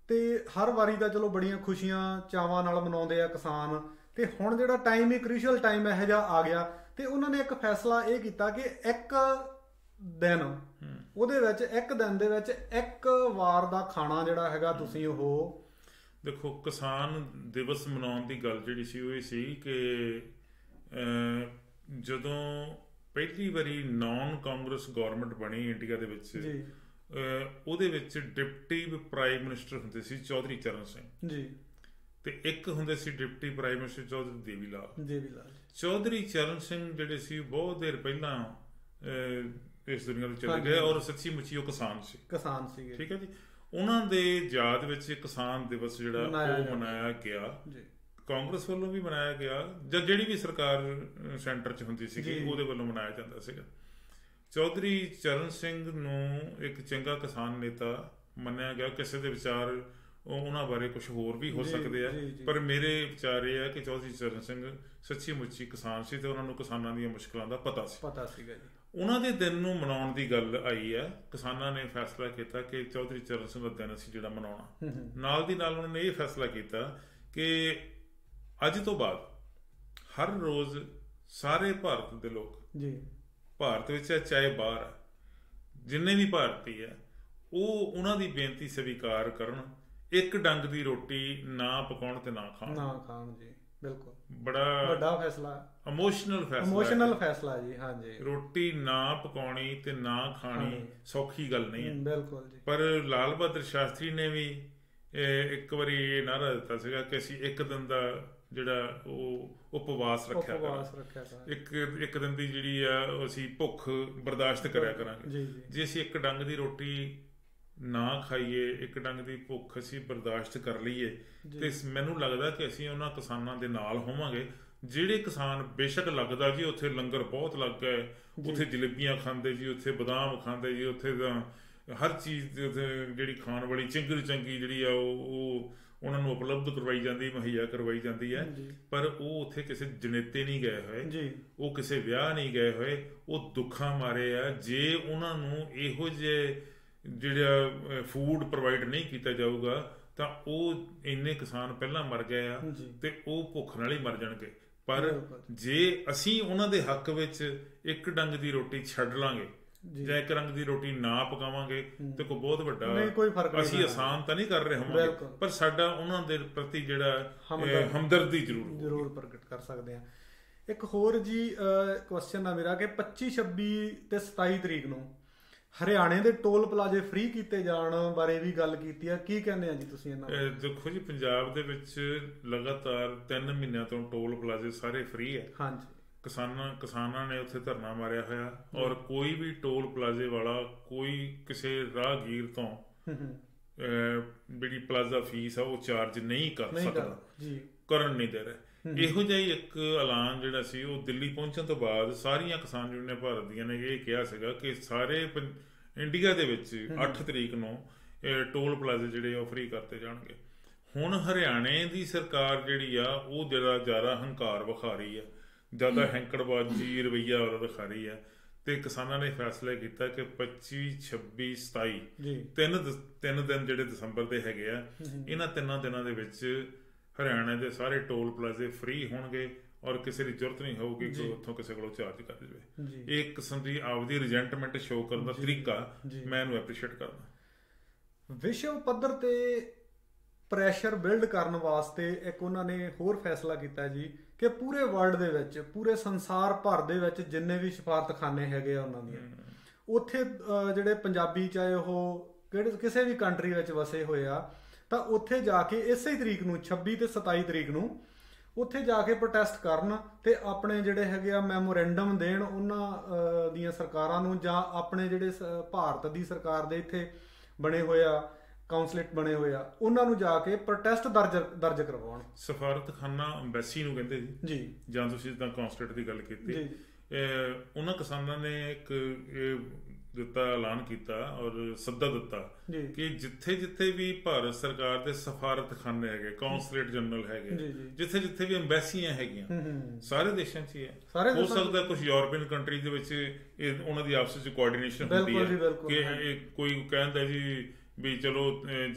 ਤੇ ਹਰ ਵਾਰੀ ਤਾਂ ਚਲੋ ਬੜੀਆਂ ਖੁਸ਼ੀਆਂ ਚਾਵਾਂ ਨਾਲ ਮਨਾਉਂਦੇ ਆ ਕਿਸਾਨ, ਤੇ ਹੁਣ ਜਿਹੜਾ ਟਾਈਮ ਹੀ ਕ੍ਰੂਸ਼ੀਅਲ ਟਾਈਮ ਇਹੋ ਜਿਹਾ ਆ ਗਿਆ ਤੇ ਉਹਨਾਂ ਨੇ ਇੱਕ ਫੈਸਲਾ ਇਹ ਕੀਤਾ ਕਿ ਇੱਕ ਦਿਨ ਉਹਦੇ ਵਿੱਚ, ਇੱਕ ਦਿਨ ਦੇ ਵਿੱਚ ਇੱਕ ਵਾਰ ਦਾ ਖਾਣਾ ਜਿਹੜਾ ਹੈਗਾ ਤੁਸੀਂ ਉਹ ਦੇਖੋ। ਕਿਸਾਨ ਦਿਵਸ ਮਨਾਉਣ ਦੀ ਗੱਲ ਜਿਹੜੀ ਸੀ ਉਹ ਇਹ ਸੀ ਕਿ ਜਦੋਂ ਪਹਿਲੀ ਵਾਰੀ ਨਾਨ ਕਾਂਗਰਸ ਗੌਰਮੈਂਟ ਬਣੀ ਇੰਡੀਆ ਦੇ ਵਿੱਚ, ਉਹਦੇ ਵਿੱਚ ਡਿਪਟੀ ਪ੍ਰਾਈਮ ਮਿਨਿਸਟਰ ਹੁੰਦੇ ਸੀ ਚੌਧਰੀ ਚਰਨ ਸਿੰਘ ਜੀ, ਤੇ ਇੱਕ ਹੁੰਦੇ ਸੀ ਡਿਪਟੀ ਪ੍ਰਾਈਮ ਮਿਨਿਸਟਰ ਚੌਧਰੀ ਦੇਵੀ ਲਾਲ। ਚੌਧਰੀ ਚਰਨ ਸਿੰਘ ਜਿਹੜੇ ਸੀ ਬਹੁਤ ਦੇਰ ਪਹਿਲਾਂ ਇਸ ਦੁਨੀਆ ਤੋਂ ਚਲੇ ਗਏ, ਔਰ ਸੱਚੀ ਮੁੱਚੀ ਉਹ ਕਿਸਾਨ ਸੀ। ਠੀਕ ਹੈ ਜੀ। ਉਹਨਾਂ ਦੇ ਯਾਦ ਵਿੱਚ ਕਿਸਾਨ ਦਿਵਸ ਜਿਹੜਾ ਉਹ ਮਨਾਇਆ ਗਿਆ, ਕਾਂਗਰਸ ਵੱਲੋਂ ਵੀ ਮਨਾਇਆ ਗਿਆ ਜਾਂ ਜਿਹੜੀ ਵੀ ਸਰਕਾਰ ਸੈਂਟਰ 'ਚ ਹੁੰਦੀ ਸੀਗੀ ਉਹਦੇ ਵੱਲੋਂ ਮਨਾਇਆ ਜਾਂਦਾ ਸੀਗਾ। ਚੌਧਰੀ ਚਰਨ ਸਿੰਘ ਨੂੰ ਇੱਕ ਚੰਗਾ ਕਿਸਾਨ ਨੇਤਾ ਮੰਨਿਆ ਗਿਆ। ਕਿਸੇ ਦੇ ਵਿਚਾਰ ਉਹਨਾਂ ਬਾਰੇ ਕੁਝ ਹੋਰ ਵੀ ਹੋ ਸਕਦੇ ਆ, ਪਰ ਮੇਰੇ ਵਿਚਾਰ ਇਹ ਹੈ ਕਿ ਚੌਧਰੀ ਚਰਨ ਸਿੰਘ ਸੱਚੀ ਮੁੱਚੀ ਕਿਸਾਨ ਸੀ ਤੇ ਉਹਨਾਂ ਨੂੰ ਕਿਸਾਨਾਂ ਦੀਆਂ ਮੁਸ਼ਕਲਾਂ ਦਾ ਪਤਾ ਸੀਗਾ ਜੀ। ਉਹਨਾਂ ਦੇ ਦਿਨ ਨੂੰ ਮਨਾਉਣ ਦੀ ਗੱਲ ਆਈ ਹੈ, ਕਿਸਾਨਾਂ ਨੇ ਫੈਸਲਾ ਕੀਤਾ ਕਿ ਚੌਧਰੀ ਚਰਨ ਸਿੰਘ ਦਾ ਦਿਨ ਅਸੀਂ ਜਿਹੜਾ ਮਨਾਉਣਾ। ਨਾਲ ਦੀ ਨਾਲ ਉਹਨਾਂ ਨੇ ਇਹ ਫੈਸਲਾ ਕੀਤਾ ਕਿ ਅੱਜ ਤੋਂ ਬਾਅਦ ਹਰ ਰੋਜ਼ ਸਾਰੇ ਭਾਰਤ ਦੇ ਲੋਕ, ਭਾਰਤ ਵਿੱਚ ਚਾਹੇ ਬਾਹਰ ਹੈ, ਜਿੰਨੇ ਵੀ ਭਾਰਤੀ ਹੈ, ਉਹ ਉਹਨਾਂ ਦੀ ਬੇਨਤੀ ਸਵੀਕਾਰ ਕਰਨ, ਇੱਕ ਡੰਗ ਦੀ ਰੋਟੀ ਨਾ ਪਕਾਉਣ ਤੇ ਨਾ ਖਾਣ ਜੀ। ਬਿਲਕੁਲ ਬੜਾ ਵੱਡਾ ਫੈਸਲਾ, ਇਮੋਸ਼ਨਲ ਫੈਸਲਾ ਜੀ। ਹਾਂਜੀ, ਰੋਟੀ ਨਾ ਪਕਾਉਣੀ ਤੇ ਨਾ ਖਾਣੀ ਸੌਖੀ ਗੱਲ ਨਹੀਂ ਹੈ। ਬਿਲਕੁਲ ਜੀ। ਪਰ ਲਾਲ ਬਹਾਦਰ ਸ਼ਾਸਤਰੀ ਨੇ ਵੀ ਇੱਕ ਵਾਰੀ ਇਹ ਨਾਅਰਾ ਦਿੱਤਾ ਸੀਗਾ ਕਿ ਅਸੀਂ ਇੱਕ ਦਿਨ ਦਾ ਜਿਹੜਾ ਉਹ ਉਪਵਾਸ ਰੱਖਿਆ ਇੱਕ ਦਿਨ ਦੀ ਜਿਹੜੀ ਆ ਅਸੀਂ ਭੁੱਖ ਬਰਦਾਸ਼ਤ ਕਰਿਆ ਕਰਾਂਗੇ। ਜੇ ਅਸੀਂ ਇੱਕ ਡੰਗ ਦੀ ਰੋਟੀ ਨਾ ਖਾਈਏ, ਇੱਕ ਡੰਗ ਦੀ ਭੁੱਖ ਅਸੀਂ ਬਰਦਾਸ਼ਤ ਕਰ ਲਈਏ, ਤੇ ਮੈਨੂੰ ਲੱਗਦਾ ਕਿ ਅਸੀਂ ਉਹਨਾਂ ਕਿਸਾਨਾਂ ਦੇ ਨਾਲ ਹੋਵਾਂਗੇ ਜਿਹੜੇ ਕਿਸਾਨ, ਬੇਸ਼ੱਕ ਲੱਗਦਾ ਜੀ ਉੱਥੇ ਲੰਗਰ ਬਹੁਤ ਲੱਗ ਗਿਆ, ਉੱਥੇ ਜਲੇਬੀਆਂ ਖਾਂਦੇ ਜੀ, ਉੱਥੇ ਬਦਾਮ ਖਾਂਦੇ ਜੀ, ਉੱਥੇ ਤਾਂ ਹਰ ਚੀਜ਼ ਜਿਹੜੀ ਖਾਣ ਵਾਲੀ ਚੰਗੀ ਜਿਹੜੀ ਆ ਉਹ ਉਹਨਾਂ ਨੂੰ ਉਪਲਬਧ ਕਰਵਾਈ ਜਾਂਦੀ, ਮੁਹੱਈਆ ਕਰਵਾਈ ਜਾਂਦੀ ਹੈ। ਪਰ ਉਹ ਉੱਥੇ ਕਿਸੇ ਜਨੇਤੇ ਨਹੀਂ ਗਏ ਹੋਏ, ਉਹ ਕਿਸੇ ਵਿਆਹ ਨਹੀਂ ਗਏ ਹੋਏ, ਉਹ ਦੁੱਖਾਂ ਮਾਰੇ ਆ। ਜੇ ਉਹਨਾਂ ਨੂੰ ਇਹੋ ਜਿਹੇ ਜਿਹੜਾ ਫੂਡ ਪ੍ਰੋਵਾਈਡ ਨਹੀਂ ਕੀਤਾ ਜਾਊਗਾ ਤਾਂ ਉਹ ਇੰਨੇ ਕਿਸਾਨ ਪਹਿਲਾਂ ਮਰ ਗਏ ਆ ਤੇ ਉਹ ਭੁੱਖ ਨਾਲ ਹੀ ਮਰ ਜਾਣਗੇ। ਪਰ ਜੇ ਅਸੀਂ ਉਹਨਾਂ ਦੇ ਹੱਕ ਵਿੱਚ ਇੱਕ ਡੰਗ ਦੀ ਰੋਟੀ ਛੱਡ ਲਾਂਗੇ ਜਾਂ ਇੱਕ ਰੰਗ ਦੀ ਰੋਟੀ ਨਾ ਪਕਾਵਾਂਗੇ ਤੇ ਕੋਈ ਬਹੁਤ ਵੱਡਾ ਅਸੀਂ ਆਸਾਨ ਤਾਂ ਨਹੀਂ ਕਰ ਰਹੇ ਹੋਵਾਂਗੇ, ਪਰ ਸਾਡਾ ਉਹਨਾਂ ਦੇ ਪ੍ਰਤੀ ਜਿਹੜਾ ਹਮਦਰਦੀ ਜ਼ਰੂਰ ਪ੍ਰਗਟ ਕਰ ਸਕਦੇ ਹਾਂ। ਇੱਕ ਹੋਰ ਜੀ ਕੁਐਸਚਨ ਆ ਮੇਰਾ ਕਿ 25, 26 ਤੇ 27 ਤਰੀਕ ਨੂੰ ਹਰਿਆਣੇ ਦੇ ਟੋਲ ਪਲਾਜ਼ੇ ਫ੍ਰੀ ਕੀਤੇ ਜਾਣ ਬਾਰੇ ਵੀ ਗੱਲ ਕੀਤੀ ਆ, ਕੀ ਕਹਿੰਦੇ ਆ ਜੀ ਤੁਸੀਂ ਇਹਨਾਂ ਬਾਰੇ? ਦੇਖੋ ਜੀ, ਪੰਜਾਬ ਦੇ ਵਿੱਚ ਲਗਾਤਾਰ 3 ਮਹੀਨਿਆਂ ਤੋਂ ਟੋਲ ਪਲਾਜ਼ੇ ਸਾਰੇ ਫ੍ਰੀ ਹੈ। ਹਾਂਜੀ, ਕਿਸਾਨਾਂ ਨੇ ਉੱਥੇ ਧਰਨਾ ਮਾਰਿਆ ਹੋਇਆ ਔਰ ਕੋਈ ਵੀ ਟੋਲ ਪਲਾਜ਼ੇ ਵਾਲਾ ਕੋਈ ਕਿਸੇ ਰਾਹਗੀਰ ਤੋਂ ਜਿਹੜੀ ਪਲਾਜ਼ਾ ਫੀਸ ਆ ਉਹ ਚਾਰਜ ਨਹੀਂ ਕਰ ਸਕਦਾ, ਕਰਨ ਨਹੀਂ ਦੇ ਰਿਹਾ। ਇਹੋ ਜਿਹਾ ਹੀ ਇੱਕ ਐਲਾਨ ਜਿਹੜਾ ਸੀ ਉਹ ਦਿੱਲੀ ਪਹੁੰਚਣ ਤੋਂ ਬਾਅਦ ਸਾਰੀਆਂ ਕਿਸਾਨ ਯੂਨੀਅਨਾਂ ਭਾਰਤ ਦੀਆਂ ਨੇ ਇਹ ਕਿਹਾ ਸੀਗਾ ਕਿ ਸਾਰੇ ਇੰਡੀਆ ਦੇ ਵਿੱਚ 8 ਤਰੀਕ ਨੂੰ ਟੋਲ ਪਲਾਜ਼ੇ ਜਿਹੜੇ ਉਹ ਫ੍ਰੀ ਕਰਤੇ ਜਾਣਗੇ। ਹੁਣ ਹਰਿਆਣੇ ਦੀ ਸਰਕਾਰ ਜਿਹੜੀ ਆ ਉਹ ਜਿਹੜਾ ਜ਼ਿਆਦਾ ਹੰਕਾਰ ਵਿਖਾ ਰਹੀ ਆ, ਜ਼ਿਆਦਾ ਹੈਂਕੜਬਾਜ਼ੀ ਰਵੱਈਆ ਵਿਖਾ ਰਹੀ ਆ, ਤੇ ਕਿਸਾਨਾਂ ਨੇ ਫੈਸਲਾ ਕੀਤਾ ਕਿ 25, 26, 27 ਤਿੰਨ ਦਿਨ ਜਿਹੜੇ ਦਸੰਬਰ ਦੇ ਹੈਗੇ ਆ, ਇਹਨਾਂ 3 ਦਿਨਾਂ ਦੇ ਵਿੱਚ ਹਰਿਆਣੇ ਦੇ ਸਾਰੇ ਟੋਲ ਪਲਾਜ਼ੇ ਫ੍ਰੀ ਹੋਣਗੇ ਔਰ ਕਿਸੇ ਦੀ ਜ਼ਰੂਰਤ ਨਹੀਂ ਹੋਊਗੀ ਕਿ ਉੱਥੋਂ ਕਿਸੇ ਕੋਲੋਂ ਚਾਰਜ ਕਰ ਜਾਵੇ। ਇਹ ਇੱਕ ਕਿਸਮ ਦੀ ਆਪਦੀ ਰਿਜੈਂਟਮੈਂਟ ਸ਼ੋਅ ਕਰਨ ਦਾ ਤਰੀਕਾ ਮੈਂ ਇਹਨੂੰ ਐਪਰੀਸ਼ੀਏਟ ਕਰਦਾ। ਵਿਸ਼ਵ ਪੱਧਰ ਤੇ ਪ੍ਰੈਸ਼ਰ ਬਿਲਡ ਕਰਨ ਵਾਸਤੇ ਇੱਕ ਉਹਨਾਂ ਨੇ ਹੋਰ ਫੈਸਲਾ ਕੀਤਾ ਜੀ ਕਿ ਪੂਰੇ ਵਰਲਡ ਦੇ ਵਿੱਚ, ਪੂਰੇ ਸੰਸਾਰ ਭਰ ਦੇ ਵਿੱਚ ਜਿੰਨੇ ਵੀ ਸਫਾਰਤਖਾਨੇ ਹੈਗੇ ਆ ਉਹਨਾਂ ਦੀਆਂ, ਉੱਥੇ ਜਿਹੜੇ ਪੰਜਾਬੀ ਚਾਹੇ ਉਹ ਕਿਸੇ ਵੀ ਕੰਟਰੀ ਵਿੱਚ ਵਸੇ ਹੋਏ ਆ, ਤਾਂ ਉੱਥੇ ਜਾ ਕੇ ਇਸੇ ਤਰੀਕ ਨੂੰ 26 ਤੇ 27 ਤਰੀਕ ਨੂੰ ਉੱਥੇ ਜਾ ਕੇ ਪ੍ਰੋਟੈਸਟ ਕਰਨ ਤੇ ਆਪਣੇ ਜਿਹੜੇ ਹੈਗੇ ਆ ਮੈਮੋਰੈਂਡਮ ਦੇਣ ਉਹਨਾਂ ਦੀਆਂ ਸਰਕਾਰਾਂ ਨੂੰ, ਜਾਂ ਆਪਣੇ ਜਿਹੜੇ ਭਾਰਤ ਦੀ ਸਰਕਾਰ ਦੇ ਇੱਥੇ ਬਣੇ ਹੋਏ ਆ ਕਾਉਂਸਲੇਟ ਬਣੇ ਹੋਏ ਆ ਉਹਨਾਂ ਨੂੰ ਜਾ ਕੇ ਪ੍ਰੋਟੈਸਟ ਦਰਜ ਕਰਵਾਉਣ। ਸਫਾਰਤਖਾਨਾ ਅੰਬੈਸੀ ਨੂੰ ਕਹਿੰਦੇ ਜੀ, ਜਾਂ ਤੁਸੀਂ ਜਿੱਦਾਂ ਕਾਉਂਸਲੇਟ ਦੀ ਗੱਲ ਕੀਤੀ, ਉਹਨਾਂ ਕਿਸਾਨਾਂ ਨੇ ਇੱਕ ਦਿੱਤਾ, ਐਲਾਨ ਕੀਤਾ ਔਰ ਸੱਦਾ ਦਿੱਤਾ ਕਿ ਜਿੱਥੇ ਜਿੱਥੇ ਵੀ ਭਾਰਤ ਸਰਕਾਰ ਦੇ ਸਫਾਰਤਖਾਨੇ ਹੈਗੇ, ਕਾਉਂਸਲੇਟ ਜਨਰਲ ਹੈਗੇ, ਜਿੱਥੇ ਜਿੱਥੇ ਵੀ ਅੰਬੈਸੀਆਂ ਹੈਗੀਆਂ, ਸਾਰੇ ਦੇਸ਼ਾਂ 'ਚ ਹੀ ਹੈ। ਹੋ ਸਕਦਾ ਕੁਝ ਯੂਰਪੀਅਨ ਕੰਟਰੀ ਦੇ ਵਿੱਚ ਉਹਨਾਂ ਦੀ ਆਪਸ 'ਚ ਕੋਆਰਡੀਨੇਸ਼ਨ ਹੁੰਦੀ ਹੈ ਕਿ ਕੋਈ ਕਹਿੰਦਾ ਜੀ ਵੀ ਚਲੋ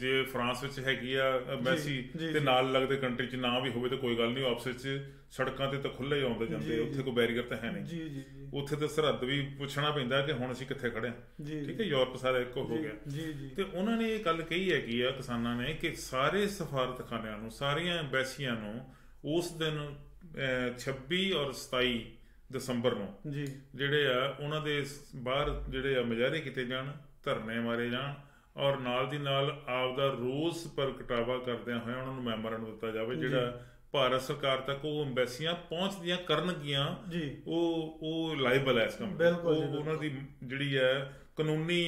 ਜੇ ਫਰਾਂਸ ਵਿੱਚ ਹੈਗੀ ਆ ਅੰਬੈਸੀ ਤੇ ਨਾਲ ਲੱਗਦੇ ਕੰਟਰੀ 'ਚ ਨਾ ਵੀ ਹੋਵੇ ਤਾਂ ਕੋਈ ਗੱਲ ਨਹੀਂ, ਆਪਸ ਵਿੱਚ ਸੜਕਾਂ ਤੇ ਤਾਂ ਖੁੱਲ੍ਹੇ ਆਉਂਦੇ ਜਾਂਦੇ, ਉੱਥੇ ਕੋਈ ਬੈਰੀਅਰ ਤਾਂ ਹੈ ਨਹੀਂ। ਉੱਥੇ ਤਾਂ ਸਰਹੱਦ ਵੀ ਪੁੱਛਣਾ ਪੈਂਦਾ ਕਿ ਹੁਣ ਅਸੀਂ ਕਿੱਥੇ ਖੜੇ ਹਾਂ। ਠੀਕ ਹੈ, ਯੂਰਪ ਸਾਰਾ ਇੱਕੋ ਹੋ ਗਿਆ। ਤੇ ਉਹਨਾਂ ਨੇ ਇਹ ਗੱਲ ਕਹੀ ਹੈਗੀ ਆ ਕਿਸਾਨਾਂ ਨੇ ਕਿ ਸਾਰੇ ਸਫਾਰਤਖਾਨਿਆਂ ਨੂੰ, ਸਾਰੀਆਂ ਅੰਬੈਸੀਆਂ ਨੂੰ ਉਸ ਦਿਨ 26 ਔਰ 27 ਦਸੰਬਰ ਨੂੰ ਜਿਹੜੇ ਆ ਉਹਨਾਂ ਦੇ ਬਾਹਰ ਜਿਹੜੇ ਆ ਮੁਜ਼ਾਹਰੇ ਕੀਤੇ ਜਾਣ, ਧਰਨੇ ਮਾਰੇ ਜਾਣ ਔਰ ਨਾਲ ਦੀ ਨਾਲ ਆਪਦਾ ਰੋਸ ਪ੍ਰਗਟਾਵਾ ਕਰਦਿਆਂ ਹੋਇਆ ਉਹਨਾਂ ਨੂੰ ਮੈਮੋਰੈਂਡਮ ਦਿੱਤਾ ਜਾਵੇ ਜਿਹੜਾ ਭਾਰਤ ਸਰਕਾਰ ਤੱਕ ਉਹ ਅੰਬੈਸੀਆਂ ਪਹੁੰਚਦੀਆਂ ਕਰਨਗੀਆਂ, ਉਹ ਲਾਇਬਲ ਹੈ ਇਸ ਕੰਮ। ਉਹਨਾਂ ਦੀ ਜਿਹੜੀ ਹੈ ਕਾਨੂੰਨੀ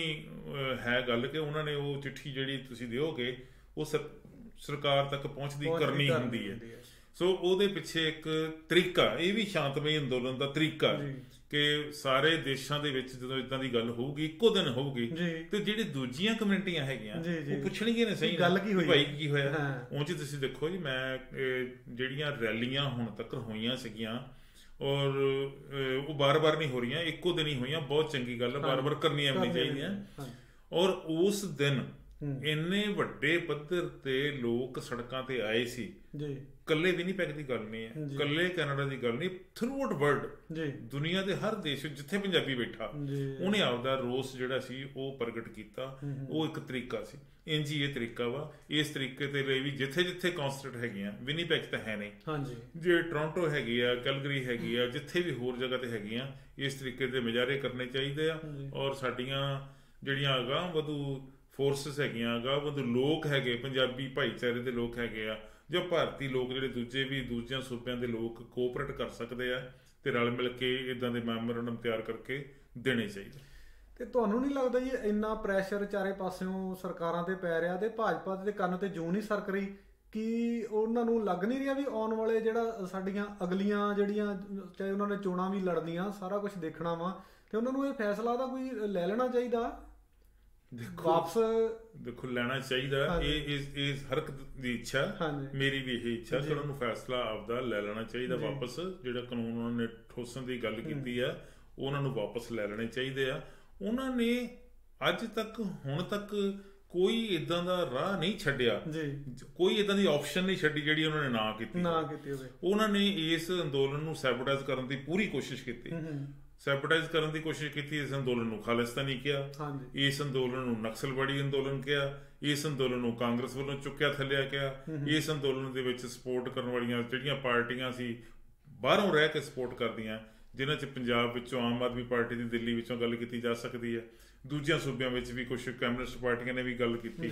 ਹੈ ਗੱਲ ਕਿ ਉਹਨਾਂ ਨੇ ਉਹ ਚਿੱਠੀ ਜਿਹੜੀ ਤੁਸੀਂ ਦਿਓਗੇ ਉਹ ਸਰਕਾਰ ਤੱਕ ਪਹੁੰਚਦੀ ਕਰਨੀ ਹੁੰਦੀ ਹੈ। ਸੋ ਉਹਦੇ ਪਿੱਛੇ ਇੱਕ ਤਰੀਕਾ, ਇਹ ਵੀ ਸ਼ਾਂਤਮਈ ਅੰਦੋਲਨ ਦਾ ਤਰੀਕਾ ਕਿ ਸਾਰੇ ਦੇਸ਼ਾਂ ਦੇ ਵਿੱਚ ਜਦੋਂ ਇਦਾਂ ਦੀ ਗੱਲ ਹੋਊਗੀ, ਇੱਕੋ ਦਿਨ ਹੋਊਗੀ, ਤੇ ਜਿਹੜੀ ਦੂਜੀਆਂ ਕਮਿਊਨਿਟੀਆਂ ਹੈਗੀਆਂ ਉਹ ਪੁੱਛਣਗੀਆਂ ਨੇ ਸਹੀ ਗੱਲ ਕੀ ਹੋਈ, ਭਾਈ ਕੀ ਹੋਇਆ। ਉਂਝ ਤੁਸੀਂ ਦੇਖੋ ਜੀ, ਮੈਂ ਜਿਹੜੀਆਂ ਰੈਲੀਆਂ ਹੁਣ ਤੱਕ ਹੋਈਆਂ ਸੀਗੀਆਂ ਔਰ ਉਹ ਬਾਰ-ਬਾਰ ਨਹੀਂ ਹੋ ਰਹੀਆਂ, ਇੱਕੋ ਦਿਨ ਹੀ ਹੋਈਆਂ, ਬਹੁਤ ਚੰਗੀ ਗੱਲ ਹੈ, ਬਾਰ-ਬਾਰ ਕਰਨੀਆਂ ਵੀ ਚਾਹੀਦੀਆਂ। ਔਰ ਉਸ ਦਿਨ ਇੰਨੇ ਵੱਡੇ ਪੱਧਰ ਤੇ ਲੋਕ ਸੜਕਾਂ ਤੇ ਆਏ ਸੀ, ਕੱਲੇ ਵਿਨੀਪੈਗ ਦੀ ਗੱਲ ਨਹੀਂ ਹੈ, ਕੱਲੇ ਕੈਨੇਡਾ ਦੀ ਗੱਲ ਨਹੀਂ, ਥਰੂ ਆਊਟ ਵਰਲਡ ਦੁਨੀਆ ਦੇ ਹਰ ਦੇਸ਼ ਵਿੱਚ ਜਿੱਥੇ ਪੰਜਾਬੀ ਬੈਠਾ ਉਹਨੇ ਆਪਦਾ ਰੋਸ ਜਿਹੜਾ ਸੀ ਉਹ ਪ੍ਰਗਟ ਕੀਤਾ। ਉਹ ਇੱਕ ਤਰੀਕਾ ਸੀ, ਇੰਝ ਹੀ ਇਹ ਤਰੀਕਾ ਵਾ। ਇਸ ਤਰੀਕੇ ਦੇ ਲਈ ਵੀ ਜਿੱਥੇ ਜਿੱਥੇ ਕਾਉਂਸਲੇਟ ਹੈਗੀਆਂ, ਵਿਨੀਪੈਗ ਤਾਂ ਹੈ ਨਹੀਂ, ਜੇ ਟੋਰਾਂਟੋ ਹੈਗੀ ਆ, ਕੈਲਗਰੀ ਹੈਗੀ ਆ, ਜਿੱਥੇ ਵੀ ਹੋਰ ਜਗ੍ਹਾ ਤੇ ਹੈਗੀਆਂ, ਇਸ ਤਰੀਕੇ ਦੇ ਮੁਜ਼ਾਹਰੇ ਕਰਨੇ ਚਾਹੀਦੇ ਆ। ਔਰ ਸਾਡੀਆਂ ਜਿਹੜੀਆਂ ਅਗਾਂਹ ਵਧੂ ਫੋਰਸਿਸ ਹੈਗੀਆਂ, ਅਗਾਂਹ ਵਧੂ ਲੋਕ ਹੈਗੇ, ਪੰਜਾਬੀ ਭਾਈਚਾਰੇ ਦੇ ਲੋਕ ਹੈਗੇ ਆ, ਜੋ ਭਾਰਤੀ ਲੋਕ ਜਿਹੜੇ ਦੂਜਿਆਂ ਸੂਬਿਆਂ ਦੇ ਲੋਕ ਕੋਆਪਰੇਟ ਕਰ ਸਕਦੇ ਆ ਤੇ ਰਲ ਮਿਲ ਕੇ ਇਦਾਂ ਦੇ ਮੈਮੋਰੈਂਡਮ ਤਿਆਰ ਕਰਕੇ ਦੇਣੇ ਚਾਹੀਦੇ। ਤੇ ਤੁਹਾਨੂੰ ਨਹੀਂ ਲੱਗਦਾ ਜੀ ਇੰਨਾ ਪ੍ਰੈਸ਼ਰ ਚਾਰੇ ਪਾਸਿਓਂ ਸਰਕਾਰਾਂ ਤੇ ਪੈ ਰਿਹਾ ਤੇ ਭਾਜਪਾ ਦੇ ਕੰਨ ਤੇ ਜੂੰ ਨਹੀਂ ਸਰਕ ਰਹੀ ਕਿ ਉਹਨਾਂ ਨੂੰ ਲੱਗ ਨਹੀਂ ਰਿਹਾ ਵੀ ਆਉਣ ਵਾਲੇ ਜਿਹੜਾ ਸਾਡੀਆਂ ਅਗਲੀਆਂ ਜਿਹੜੀਆਂ ਚਾਹੇ ਉਹਨਾਂ ਨੇ ਚੋਣਾਂ ਵੀ ਲੜਨੀਆਂ, ਸਾਰਾ ਕੁਝ ਦੇਖਣਾ ਵਾ, ਤੇ ਉਹਨਾਂ ਨੂੰ ਇਹ ਫੈਸਲਾ ਤਾਂ ਕੋਈ ਲੈ ਲੈਣਾ ਚਾਹੀਦਾ, ਦੇਖੋ ਲੈਣਾ ਚਾਹੀਦਾ। ਇਹ ਹਰ ਇੱਕ ਦੀ ਇੱਛਾ, ਮੇਰੀ ਵੀ ਇਹ ਇੱਛਾ ਕਿ ਉਹਨਾਂ ਨੂੰ ਫੈਸਲਾ ਆਪਦਾ ਲੈ ਲੈਣਾ ਚਾਹੀਦਾ ਵਾਪਸ। ਜਿਹੜਾ ਕਾਨੂੰਨ ਉਹਨਾਂ ਨੇ ਠੋਸਣ ਦੀ ਗੱਲ ਕੀਤੀ ਆ ਉਹਨਾਂ ਨੂੰ ਵਾਪਸ ਲੈ ਲੈਣੇ ਚਾਹੀਦੇ ਆ। ਉਹਨਾਂ ਨੇ ਅੱਜ ਤੱਕ ਹੁਣ ਤੱਕ ਕੋਈ ਇਦਾਂ ਦਾ ਰਾਹ ਨਹੀਂ ਛੱਡਿਆ, ਕੋਈ ਇਦਾਂ ਦੀ ਆਪਸ਼ਨ ਨਹੀਂ ਛੱਡੀ ਜਿਹੜੀ ਉਹਨਾਂ ਨੇ ਨਾ ਕੀਤੀ ਹੋਵੇ। ਉਹਨਾਂ ਨੇ ਇਸ ਅੰਦੋਲਨ ਨੂੰ ਸੈਬੋਟੇਜ ਕਰਨ ਦੀ ਪੂਰੀ ਕੋਸ਼ਿਸ਼ ਕੀਤੀ, ਸੈਬੋਟੇਜ ਕਰਨ ਦੀ ਕੋਸ਼ਿਸ਼ ਕੀਤੀ। ਇਸ ਅੰਦੋਲਨ ਨੂੰ ਖਾਲਿਸਤਾਨੀ ਕਿਹਾ, ਇਸ ਅੰਦੋਲਨ ਨੂੰ ਨਕਸਲਵਾੜੀ ਅੰਦੋਲਨ ਕਿਹਾ, ਇਸ ਅੰਦੋਲਨ ਨੂੰ ਕਾਂਗਰਸ ਵੱਲੋਂ ਚੁੱਕਿਆ ਥੱਲਿਆ ਕਿਹਾ। ਇਸ ਅੰਦੋਲਨ ਦੇ ਵਿੱਚ ਸਪੋਰਟ ਕਰਨ ਵਾਲੀਆਂ ਜਿਹੜੀਆਂ ਪਾਰਟੀਆਂ ਸੀ ਬਾਹਰੋਂ ਰਹਿ ਕੇ ਸਪੋਰਟ ਕਰਦੀਆਂ, ਜਿਨ੍ਹਾਂ 'ਚ ਪੰਜਾਬ ਵਿੱਚੋਂ ਆਮ ਆਦਮੀ ਪਾਰਟੀ ਦੀ ਦਿੱਲੀ ਵਿੱਚੋਂ ਗੱਲ ਕੀਤੀ ਜਾ ਸਕਦੀ ਹੈ, ਦੂਜਿਆਂ ਸੂਬਿਆਂ ਵਿੱਚ ਵੀ ਕੁਛ ਕਮਿਊਨਿਸਟ ਪਾਰਟੀਆਂ ਨੇ ਵੀ ਗੱਲ ਕੀਤੀ,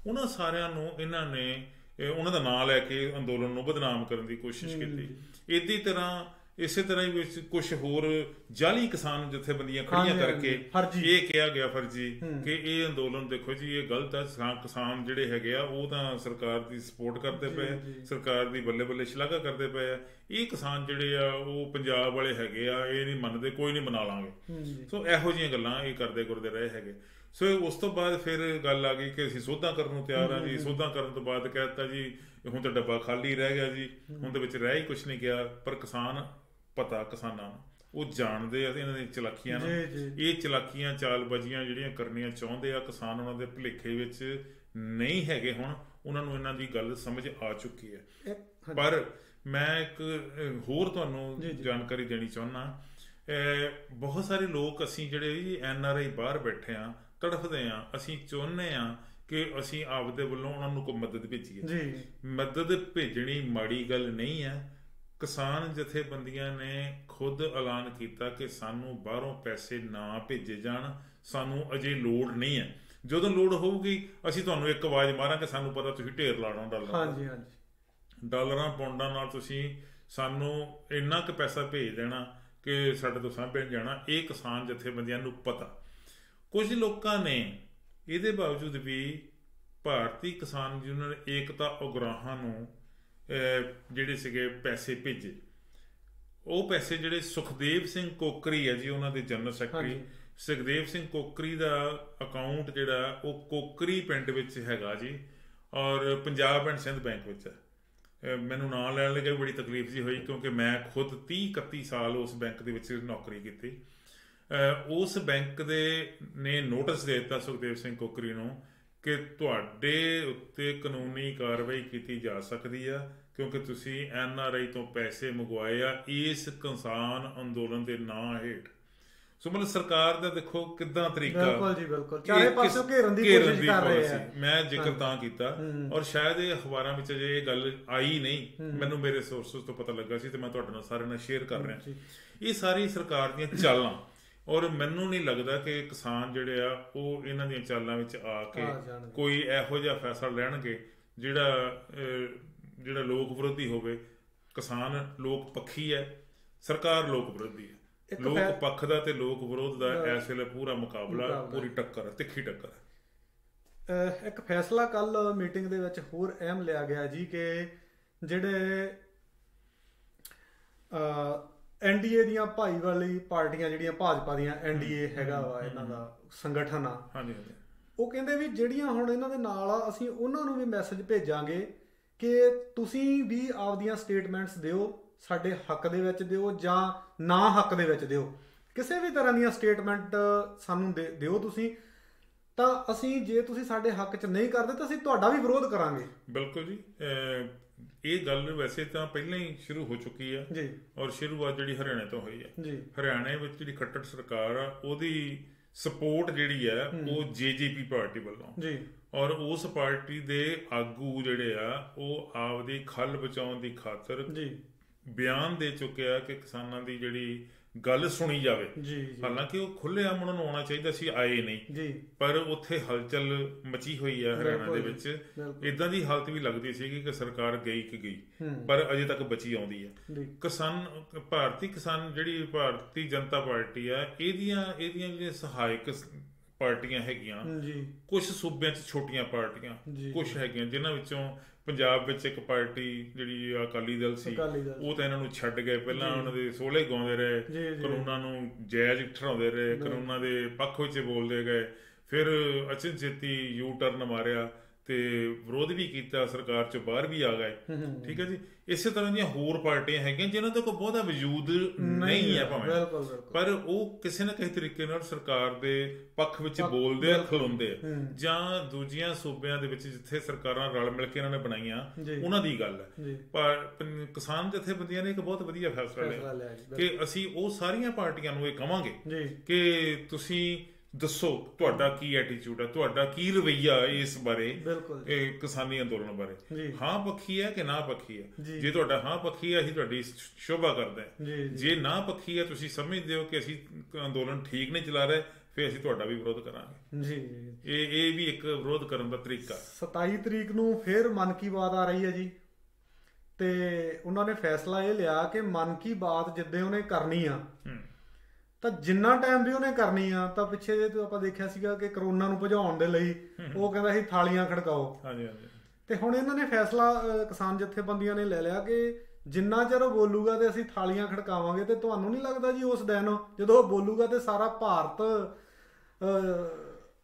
ਉਹਨਾਂ ਸਾਰਿਆਂ ਨੂੰ ਇਹਨਾਂ ਨੇ ਉਹਨਾਂ ਦਾ ਨਾਂ ਲੈ ਕੇ ਅੰਦੋਲਨ ਨੂੰ ਬਦਨਾਮ ਕਰਨ ਦੀ ਕੋਸ਼ਿਸ਼ ਕੀਤੀ। ਇਸੇ ਤਰ੍ਹਾਂ ਹੀ ਵਿੱਚ ਕੁਛ ਹੋਰ ਜਾਲੀ ਕਿਸਾਨ ਜਥੇਬੰਦੀਆਂ ਖੜੀਆਂ ਕਰਕੇ ਇਹ ਕਿਹਾ ਗਿਆ ਫਰਜੀ ਕਿ ਇਹ ਅੰਦੋਲਨ ਦੇਖੋ ਜੀ ਇਹ ਗਲਤ ਹੈ, ਕਿਸਾਨ ਜਿਹੜੇ ਹੈਗੇ ਆ ਉਹ ਤਾਂ ਸਰਕਾਰ ਦੀ ਸਪੋਰਟ ਕਰਦੇ ਪਏ, ਸਰਕਾਰ ਦੀ ਬੱਲੇ ਬੱਲੇ ਸ਼ਲਾਘਾ ਕਰਦੇ ਪਏ ਆ, ਇਹ ਕਿਸਾਨ ਜਿਹੜੇ ਆ ਉਹ ਪੰਜਾਬ ਵਾਲੇ ਹੈਗੇ ਆ, ਇਹ ਨਹੀਂ ਮੰਨਦੇ, ਕੋਈ ਨਹੀਂ ਮਨਾ ਲਾਂਗੇ। ਸੋ ਇਹੋ ਜਿਹੀਆਂ ਗੱਲਾਂ ਇਹ ਕਰਦੇ ਗੁਰਦੇ ਰਹੇ ਹੈਗੇ। ਸੋ ਉਸ ਤੋਂ ਬਾਅਦ ਫਿਰ ਗੱਲ ਆ ਗਈ ਕਿ ਅਸੀਂ ਸੋਧਾਂ ਕਰਨ ਨੂੰ ਤਿਆਰ ਹਾਂ ਜੀ। ਸੋਧਾਂ ਕਰਨ ਤੋਂ ਬਾਅਦ ਕਹਿ ਦਿੱਤਾ ਜੀ ਹੁਣ ਤਾਂ ਡੱਬਾ ਖਾਲੀ ਰਹਿ ਗਿਆ ਜੀ, ਹੁਣ ਦੇ ਵਿੱਚ ਰਹਿ ਹੀ ਕੁਛ ਨਹੀਂ ਗਿਆ। ਪਰ ਕਿਸਾਨ ਪਤਾ ਕਿਸਾਨਾਂ ਨੂੰ ਉਹ ਜਾਣਦੇ ਆ ਇਹਨਾਂ ਦੀਆਂ ਚਲਾਕੀਆਂ ਨੂੰ, ਇਹ ਚਲਾਕੀਆਂ ਚਾਲਬਾਜ਼ੀਆਂ ਜਿਹੜੀਆਂ ਕਰਨੀਆਂ ਚਾਹੁੰਦੇ ਆ ਕਿਸਾਨ ਉਹਨਾਂ ਦੇ ਭੁਲੇਖੇ ਵਿੱਚ ਨਹੀਂ ਹੈਗੇ। ਹੁਣ ਉਹਨਾਂ ਨੂੰ ਇਹਨਾਂ ਦੀ ਗੱਲ ਸਮਝ ਆ ਚੁੱਕੀ ਹੈ। ਪਰ ਮੈਂ ਇੱਕ ਹੋਰ ਤੁਹਾਨੂੰ ਜਾਣਕਾਰੀ ਦੇਣੀ ਚਾਹੁੰਦਾ, ਬਹੁਤ ਸਾਰੇ ਲੋਕ ਅਸੀਂ ਜਿਹੜੇ NRI ਬਾਹਰ ਬੈਠੇ ਆ ਤੜਫਦੇ ਆ, ਅਸੀਂ ਚਾਹੁੰਦੇ ਆ ਕਿ ਅਸੀਂ ਆਪਦੇ ਵੱਲੋਂ ਉਹਨਾਂ ਨੂੰ ਕੋਈ ਮਦਦ ਭੇਜੀਏ। ਮਦਦ ਭੇਜਣੀ ਮਾੜੀ ਗੱਲ ਨਹੀਂ ਹੈ। ਕਿਸਾਨ ਜਥੇਬੰਦੀਆਂ ਨੇ ਖੁਦ ਐਲਾਨ ਕੀਤਾ ਕਿ ਸਾਨੂੰ ਬਾਹਰੋਂ ਪੈਸੇ ਨਾ ਭੇਜੇ ਜਾਣ, ਸਾਨੂੰ ਅਜੇ ਲੋੜ ਨਹੀਂ ਹੈ। ਜਦੋਂ ਲੋੜ ਹੋਊਗੀ ਅਸੀਂ ਤੁਹਾਨੂੰ ਇੱਕ ਆਵਾਜ਼ ਮਾਰਾਂਗੇ, ਸਾਨੂੰ ਪਤਾ ਤੁਸੀਂ ਢੇਰ ਲਾਉਣਾ ਡਾਲਰਾਂ ਪੌਂਡਾਂ ਨਾਲ, ਤੁਸੀਂ ਸਾਨੂੰ ਇੰਨਾ ਕੁ ਪੈਸਾ ਭੇਜ ਦੇਣਾ ਕਿ ਸਾਡੇ ਤੋਂ ਸਾਂਭਿਆ ਨਹੀਂ ਜਾਣਾ। ਇਹ ਕਿਸਾਨ ਜਥੇਬੰਦੀਆਂ ਨੂੰ ਪਤਾ। ਕੁਝ ਲੋਕਾਂ ਨੇ ਇਹਦੇ ਬਾਵਜੂਦ ਵੀ ਭਾਰਤੀ ਕਿਸਾਨ ਯੂਨੀਅਨ ਏਕਤਾ ਉਗਰਾਹਾਂ ਨੂੰ ਜਿਹੜੇ ਸੀਗੇ ਪੈਸੇ ਭੇਜੇ। ਉਹ ਪੈਸੇ ਜਿਹੜੇ ਸੁਖਦੇਵ ਸਿੰਘ ਕੋਕਰੀ ਹੈ ਜੀ, ਉਹਨਾਂ ਦੇ ਜਨਰਲ ਸੈਕਟਰੀ ਸੁਖਦੇਵ ਸਿੰਘ ਕੋਕਰੀ ਦਾ ਅਕਾਊਂਟ ਜਿਹੜਾ ਉਹ ਕੋਕਰੀ ਪਿੰਡ ਵਿੱਚ ਹੈਗਾ ਜੀ, ਔਰ ਪੰਜਾਬ ਐਂਡ ਸਿੰਧ ਬੈਂਕ ਵਿੱਚ ਹੈ। ਮੈਨੂੰ ਨਾਂ ਲੈਣ ਲੱਗੇ ਬੜੀ ਤਕਲੀਫ ਜੀ ਹੋਈ, ਕਿਉਂਕਿ ਮੈਂ ਖੁਦ 30-31 ਸਾਲ ਉਸ ਬੈਂਕ ਦੇ ਵਿੱਚ ਨੌਕਰੀ ਕੀਤੀ। ਉਸ ਬੈਂਕ ਦੇ ਨੇ ਨੋਟਿਸ ਦੇ ਦਿੱਤਾ ਸੁਖਦੇਵ ਸਿੰਘ ਕੋਕਰੀ ਨੂੰ ਕਿ ਤੁਹਾਡੇ ਉੱਤੇ ਕਾਨੂੰਨੀ ਕਾਰਵਾਈ ਕੀਤੀ ਜਾ ਸਕਦੀ ਆ, ਕਿਉਂਕਿ ਤੁਸੀਂ NRI ਤੋਂ ਪੈਸੇ ਮੰਗਵਾਏ ਆ ਇਸ ਕਿਸਾਨ ਅੰਦੋਲਨ ਦੇ ਨਾਂ ਹੇਠ। ਸੋ ਮਤਲਬ ਸਰਕਾਰ ਦਾ ਦੇਖੋ ਕਿੱਦਾਂ ਤਰੀਕਾ, ਚਾਰੇ ਪਾਸੋਂ ਘੇਰਨ ਦੀ ਕੋਸ਼ਿਸ਼ ਕਰ ਰਹੇ ਆ। ਮੈਂ ਜ਼ਿਕਰ ਤਾਂ ਕੀਤਾ, ਔਰ ਸ਼ਾਇਦ ਇਹ ਅਖਬਾਰਾਂ ਵਿੱਚ ਅਜੇ ਇਹ ਗੱਲ ਆਈ ਨਹੀਂ, ਮੈਨੂੰ ਮੇਰੇ ਸੋਰਸਿਸ ਤੋਂ ਪਤਾ ਲੱਗਾ ਸੀ ਤੇ ਮੈਂ ਤੁਹਾਡੇ ਨਾਲ ਸਾਰਿਆਂ ਨਾਲ ਸ਼ੇਅਰ ਕਰ ਰਿਹਾ। ਇਹ ਸਾਰੀ ਸਰਕਾਰ ਦੀਆਂ ਚਾਲਾਂ, ਔਰ ਮੈਨੂੰ ਨਹੀਂ ਲੱਗਦਾ ਕਿ ਕਿਸਾਨ ਜਿਹੜੇ ਆ ਉਹ ਇਹਨਾਂ ਦੀਆਂ ਚਾਲਾਂ ਵਿੱਚ ਆ ਕੇ ਕੋਈ ਇਹੋ ਜਿਹਾ ਫੈਸਲਾ ਲੈਣਗੇ ਜਿਹੜਾ ਲੋਕ ਵਿਰੋਧੀ ਹੋਵੇ। ਕਿਸਾਨ ਲੋਕ ਪੱਖੀ ਹੈ, ਸਰਕਾਰ ਲੋਕ ਵਿਰੋਧੀ ਹੈ। ਲੋਕ ਪੱਖ ਦਾ ਤੇ ਲੋਕ ਵਿਰੋਧ ਦਾ ਇਸ ਵੇਲੇ ਪੂਰਾ ਮੁਕਾਬਲਾ, ਪੂਰੀ ਟੱਕਰ, ਤਿੱਖੀ ਟੱਕਰ ਹੈ। ਇੱਕ ਫੈਸਲਾ ਕੱਲ ਮੀਟਿੰਗ ਦੇ ਵਿੱਚ ਹੋਰ ਅਹਿਮ ਲਿਆ ਗਿਆ ਜੀ ਕਿ ਜਿਹੜੇ NDA ਦੀਆਂ ਭਾਈਵਾਲੀ ਪਾਰਟੀਆਂ ਜਿਹੜੀਆਂ ਭਾਜਪਾ ਦੀਆਂ, NDA ਹੈਗਾ ਵਾ ਇਹਨਾਂ ਦਾ ਸੰਗਠਨ ਆ, ਉਹ ਕਹਿੰਦੇ ਵੀ ਜਿਹੜੀਆਂ ਹੁਣ ਇਹਨਾਂ ਦੇ ਨਾਲ ਆ ਅਸੀਂ ਉਹਨਾਂ ਨੂੰ ਵੀ ਮੈਸੇਜ ਭੇਜਾਂਗੇ ਕਿ ਤੁਸੀਂ ਵੀ ਆਪਦੀਆਂ ਸਟੇਟਮੈਂਟਸ ਦਿਓ, ਸਾਡੇ ਹੱਕ ਦੇ ਵਿੱਚ ਦਿਓ ਜਾਂ ਨਾ ਹੱਕ ਦੇ ਵਿੱਚ ਦਿਓ, ਕਿਸੇ ਵੀ ਤਰ੍ਹਾਂ ਦੀਆਂ ਸਟੇਟਮੈਂਟ ਸਾਨੂੰ ਦਿਓ ਤੁਸੀਂ, ਤਾਂ ਅਸੀਂ ਜੇ ਤੁਸੀਂ ਸਾਡੇ ਹੱਕ 'ਚ ਨਹੀਂ ਕਰਦੇ ਤਾਂ ਅਸੀਂ ਤੁਹਾਡਾ ਵੀ ਵਿਰੋਧ ਕਰਾਂਗੇ। ਬਿਲਕੁਲ ਜੀ, ਇਹ ਗੱਲ ਵੈਸੇ ਤਾਂ ਪਹਿਲਾਂ ਹੀ ਸ਼ੁਰੂ ਹੋ ਚੁੱਕੀ ਆ ਜੀ, ਔਰ ਸ਼ੁਰੂਆਤ ਜਿਹੜੀ ਹਰਿਆਣੇ ਤੋਂ ਹੋਈ ਹੈ ਜੀ। ਹਰਿਆਣੇ ਵਿੱਚ ਜਿਹੜੀ ਖੱਟੜ ਸਰਕਾਰ ਆ ਉਹਦੀ ਸਪੋਰਟ ਜਿਹੜੀ ਆ ਉਹ JJP ਪਾਰਟੀ ਵੱਲੋਂ ਜੀ, ਔਰ ਉਸ ਪਾਰਟੀ ਦੇ ਆਗੂ ਜਿਹੜੇ ਆ ਉਹ ਆਪਦੀ ਖੱਲ ਬਚਾਉਣ ਦੀ ਖਾਤਰ ਜੀ ਬਿਆਨ ਦੇ ਚੁੱਕਿਆ ਕਿ ਕਿਸਾਨਾਂ ਦੀ ਜਿਹੜੀ ਗੱਲ ਸੁਣੀ ਜਾਵੇ। ਹਾਲਾਂਕਿ ਉਹ ਖੁੱਲ੍ਹੇਆਮ ਉਹਨਾਂ ਨੂੰ ਆਉਣਾ ਚਾਹੀਦਾ ਸੀ, ਆਏ ਨਹੀਂ, ਪਰ ਉੱਥੇ ਹਲਚਲ ਮਚੀ ਹੋਈ ਹੈ ਹਰਿਆਣਾ ਦੇ ਵਿੱਚ। ਇਦਾਂ ਦੀ ਹਾਲਤ ਵੀ ਲੱਗਦੀ ਸੀਗੀ ਕਿ ਸਰਕਾਰ ਗਈ ਕਿ ਗਈ, ਪਰ ਅਜੇ ਤੱਕ ਬਚੀ ਆਉਂਦੀ ਹੈ। ਭਾਰਤੀ ਕਿਸਾਨ ਜਿਹੜੀ ਭਾਰਤੀ ਜਨਤਾ ਪਾਰਟੀ ਆ, ਇਹਦੀਆਂ ਜਿਹੜੀਆਂ ਸਹਾਇਕ ਪਾਰਟੀਆਂ ਹੈਗੀਆਂ, ਕੁਝ ਸੂਬਿਆਂ 'ਚ ਛੋਟੀਆਂ ਪਾਰਟੀਆਂ ਕੁਝ ਹੈਗੀਆਂ, ਜਿਨ੍ਹਾਂ ਵਿੱਚੋਂ ਪੰਜਾਬ ਵਿੱਚ ਇੱਕ ਪਾਰਟੀ ਜਿਹੜੀ ਅਕਾਲੀ ਦਲ ਸੀ, ਉਹ ਤਾਂ ਇਹਨਾਂ ਨੂੰ ਛੱਡ ਗਏ। ਪਹਿਲਾਂ ਉਹਨਾਂ ਦੇ ਸੋਹਲੇ ਗਾਉਂਦੇ ਰਹੇ, ਕਾਨੂੰਨਾਂ ਨੂੰ ਜਾਇਜ਼ ਠਹਿਰਾਉਂਦੇ ਰਹੇ, ਕਾਨੂੰਨਾਂ ਦੇ ਪੱਖ ਵਿੱਚ ਬੋਲਦੇ ਗਏ, ਫਿਰ ਅਚਨਚੇਤੀ ਯੂ ਟਰਨ ਮਾਰਿਆ ਤੇ ਵਿਰੋਧ ਵੀ ਕੀਤਾ, ਸਰਕਾਰ ਚੋਂ ਬਾਹਰ ਵੀ ਆ ਗਏ। ਠੀਕ ਹੈ ਜੀ। ਇਸੇ ਤਰ੍ਹਾਂ ਦੀਆਂ ਹੋਰ ਪਾਰਟੀਆਂ ਹੈਗੀਆਂ ਜਿਨ੍ਹਾਂ ਦਾ ਕੋਈ ਬਹੁਤਾ ਵਜੂਦ ਨਹੀਂ ਹੈ ਭਾਵੇਂ, ਪਰ ਉਹ ਕਿਸੇ ਨਾ ਕਿਸੇ ਤਰੀਕੇ ਨਾਲ ਸਰਕਾਰ ਦੇ ਪੱਖ ਵਿੱਚ ਬੋਲਦੇ ਆ, ਖਲੋਂਦੇ ਆ। ਜਾਂ ਦੂਜੀਆਂ ਸੂਬਿਆਂ ਦੇ ਵਿੱਚ ਜਿੱਥੇ ਸਰਕਾਰਾਂ ਰਲ ਮਿਲ ਕੇ ਇਹਨਾਂ ਨੇ ਬਣਾਈਆਂ ਉਹਨਾਂ ਦੀ ਗੱਲ ਹੈ। ਪਰ ਕਿਸਾਨ ਜਥੇਬੰਦੀਆਂ ਨੇ ਇੱਕ ਬਹੁਤ ਵਧੀਆ ਫੈਸਲਾ ਲਿਆ ਕਿ ਅਸੀਂ ਉਹ ਸਾਰੀਆਂ ਪਾਰਟੀਆਂ ਨੂੰ ਇਹ ਕਵਾਂਗੇ ਕਿ ਤੁਸੀਂ ਦੱਸੋ ਤੁਹਾਡਾ ਕੀ ਐਟੀਟਿਊਡ ਹੈ, ਤੁਹਾਡਾ ਕੀ ਰਵੱਈਆ ਇਸ ਬਾਰੇ, ਕਿਸਾਨੀ ਅੰਦੋਲਨ ਬਾਰੇ। ਹਾਂ ਪੱਖੀ ਹੈ ਕਿ ਨਾ ਪੱਖੀ ਹੈ? ਜੇ ਤੁਹਾਡਾ ਹਾਂ ਪੱਖੀ ਹੈ ਅਸੀਂ ਤੁਹਾਡੀ ਸ਼ੋਭਾ ਕਰਦੇ ਹਾਂ। ਜੇ ਨਾ ਪੱਖੀ ਹੈ, ਤੁਸੀਂ ਸਮਝਦੇ ਹੋ ਕਿ ਅਸੀਂ ਅੰਦੋਲਨ ਠੀਕ ਨਹੀਂ ਚਲਾ ਰਹੇ, ਫਿਰ ਅਸੀਂ ਤੁਹਾਡਾ ਵੀ ਵਿਰੋਧ ਕਰਾਂਗੇ। ਇਹ ਵੀ ਇੱਕ ਵਿਰੋਧ ਕਰਨ ਦਾ ਤਰੀਕਾ। 27 ਤਰੀਕ ਨੂੰ ਫਿਰ ਮਨ ਕੀ ਬਾਤ ਆ ਰਹੀ ਹੈ ਜੀ, ਤੇ ਉਹਨਾਂ ਨੇ ਫੈਸਲਾ ਇਹ ਲਿਆ ਕਿ ਮਨ ਕੀ ਬਾਤ ਜਿੱਦਾਂ ਉਹਨੇ ਕਰਨੀ ਆ ਤਾਂ ਜਿੰਨਾ ਟਾਈਮ ਵੀ ਉਹਨੇ ਕਰਨੀ ਆ, ਤਾਂ ਪਿੱਛੇ ਜੇ ਆਪਾਂ ਦੇਖਿਆ ਸੀਗਾ ਕਿ ਕਰੋਨਾ ਨੂੰ ਭਜਾਉਣ ਦੇ ਲਈ ਉਹ ਕਹਿੰਦਾ ਸੀ ਥਾਲੀਆਂ ਖੜਕਾਓ। ਤੇ ਹੁਣ ਇਹਨਾਂ ਨੇ ਫੈਸਲਾ ਕਿਸਾਨ ਜਥੇਬੰਦੀਆਂ ਨੇ ਲੈ ਲਿਆ ਕਿ ਜਿੰਨਾ ਚਿਰ ਉਹ ਬੋਲੂਗਾ ਤੇ ਅਸੀਂ ਥਾਲੀਆਂ ਖੜਕਾਵਾਂਗੇ। ਤੇ ਤੁਹਾਨੂੰ ਨਹੀਂ ਲੱਗਦਾ ਜੀ ਉਸ ਦਿਨ ਜਦੋਂ ਉਹ ਬੋਲੂਗਾ ਤੇ ਸਾਰਾ ਭਾਰਤ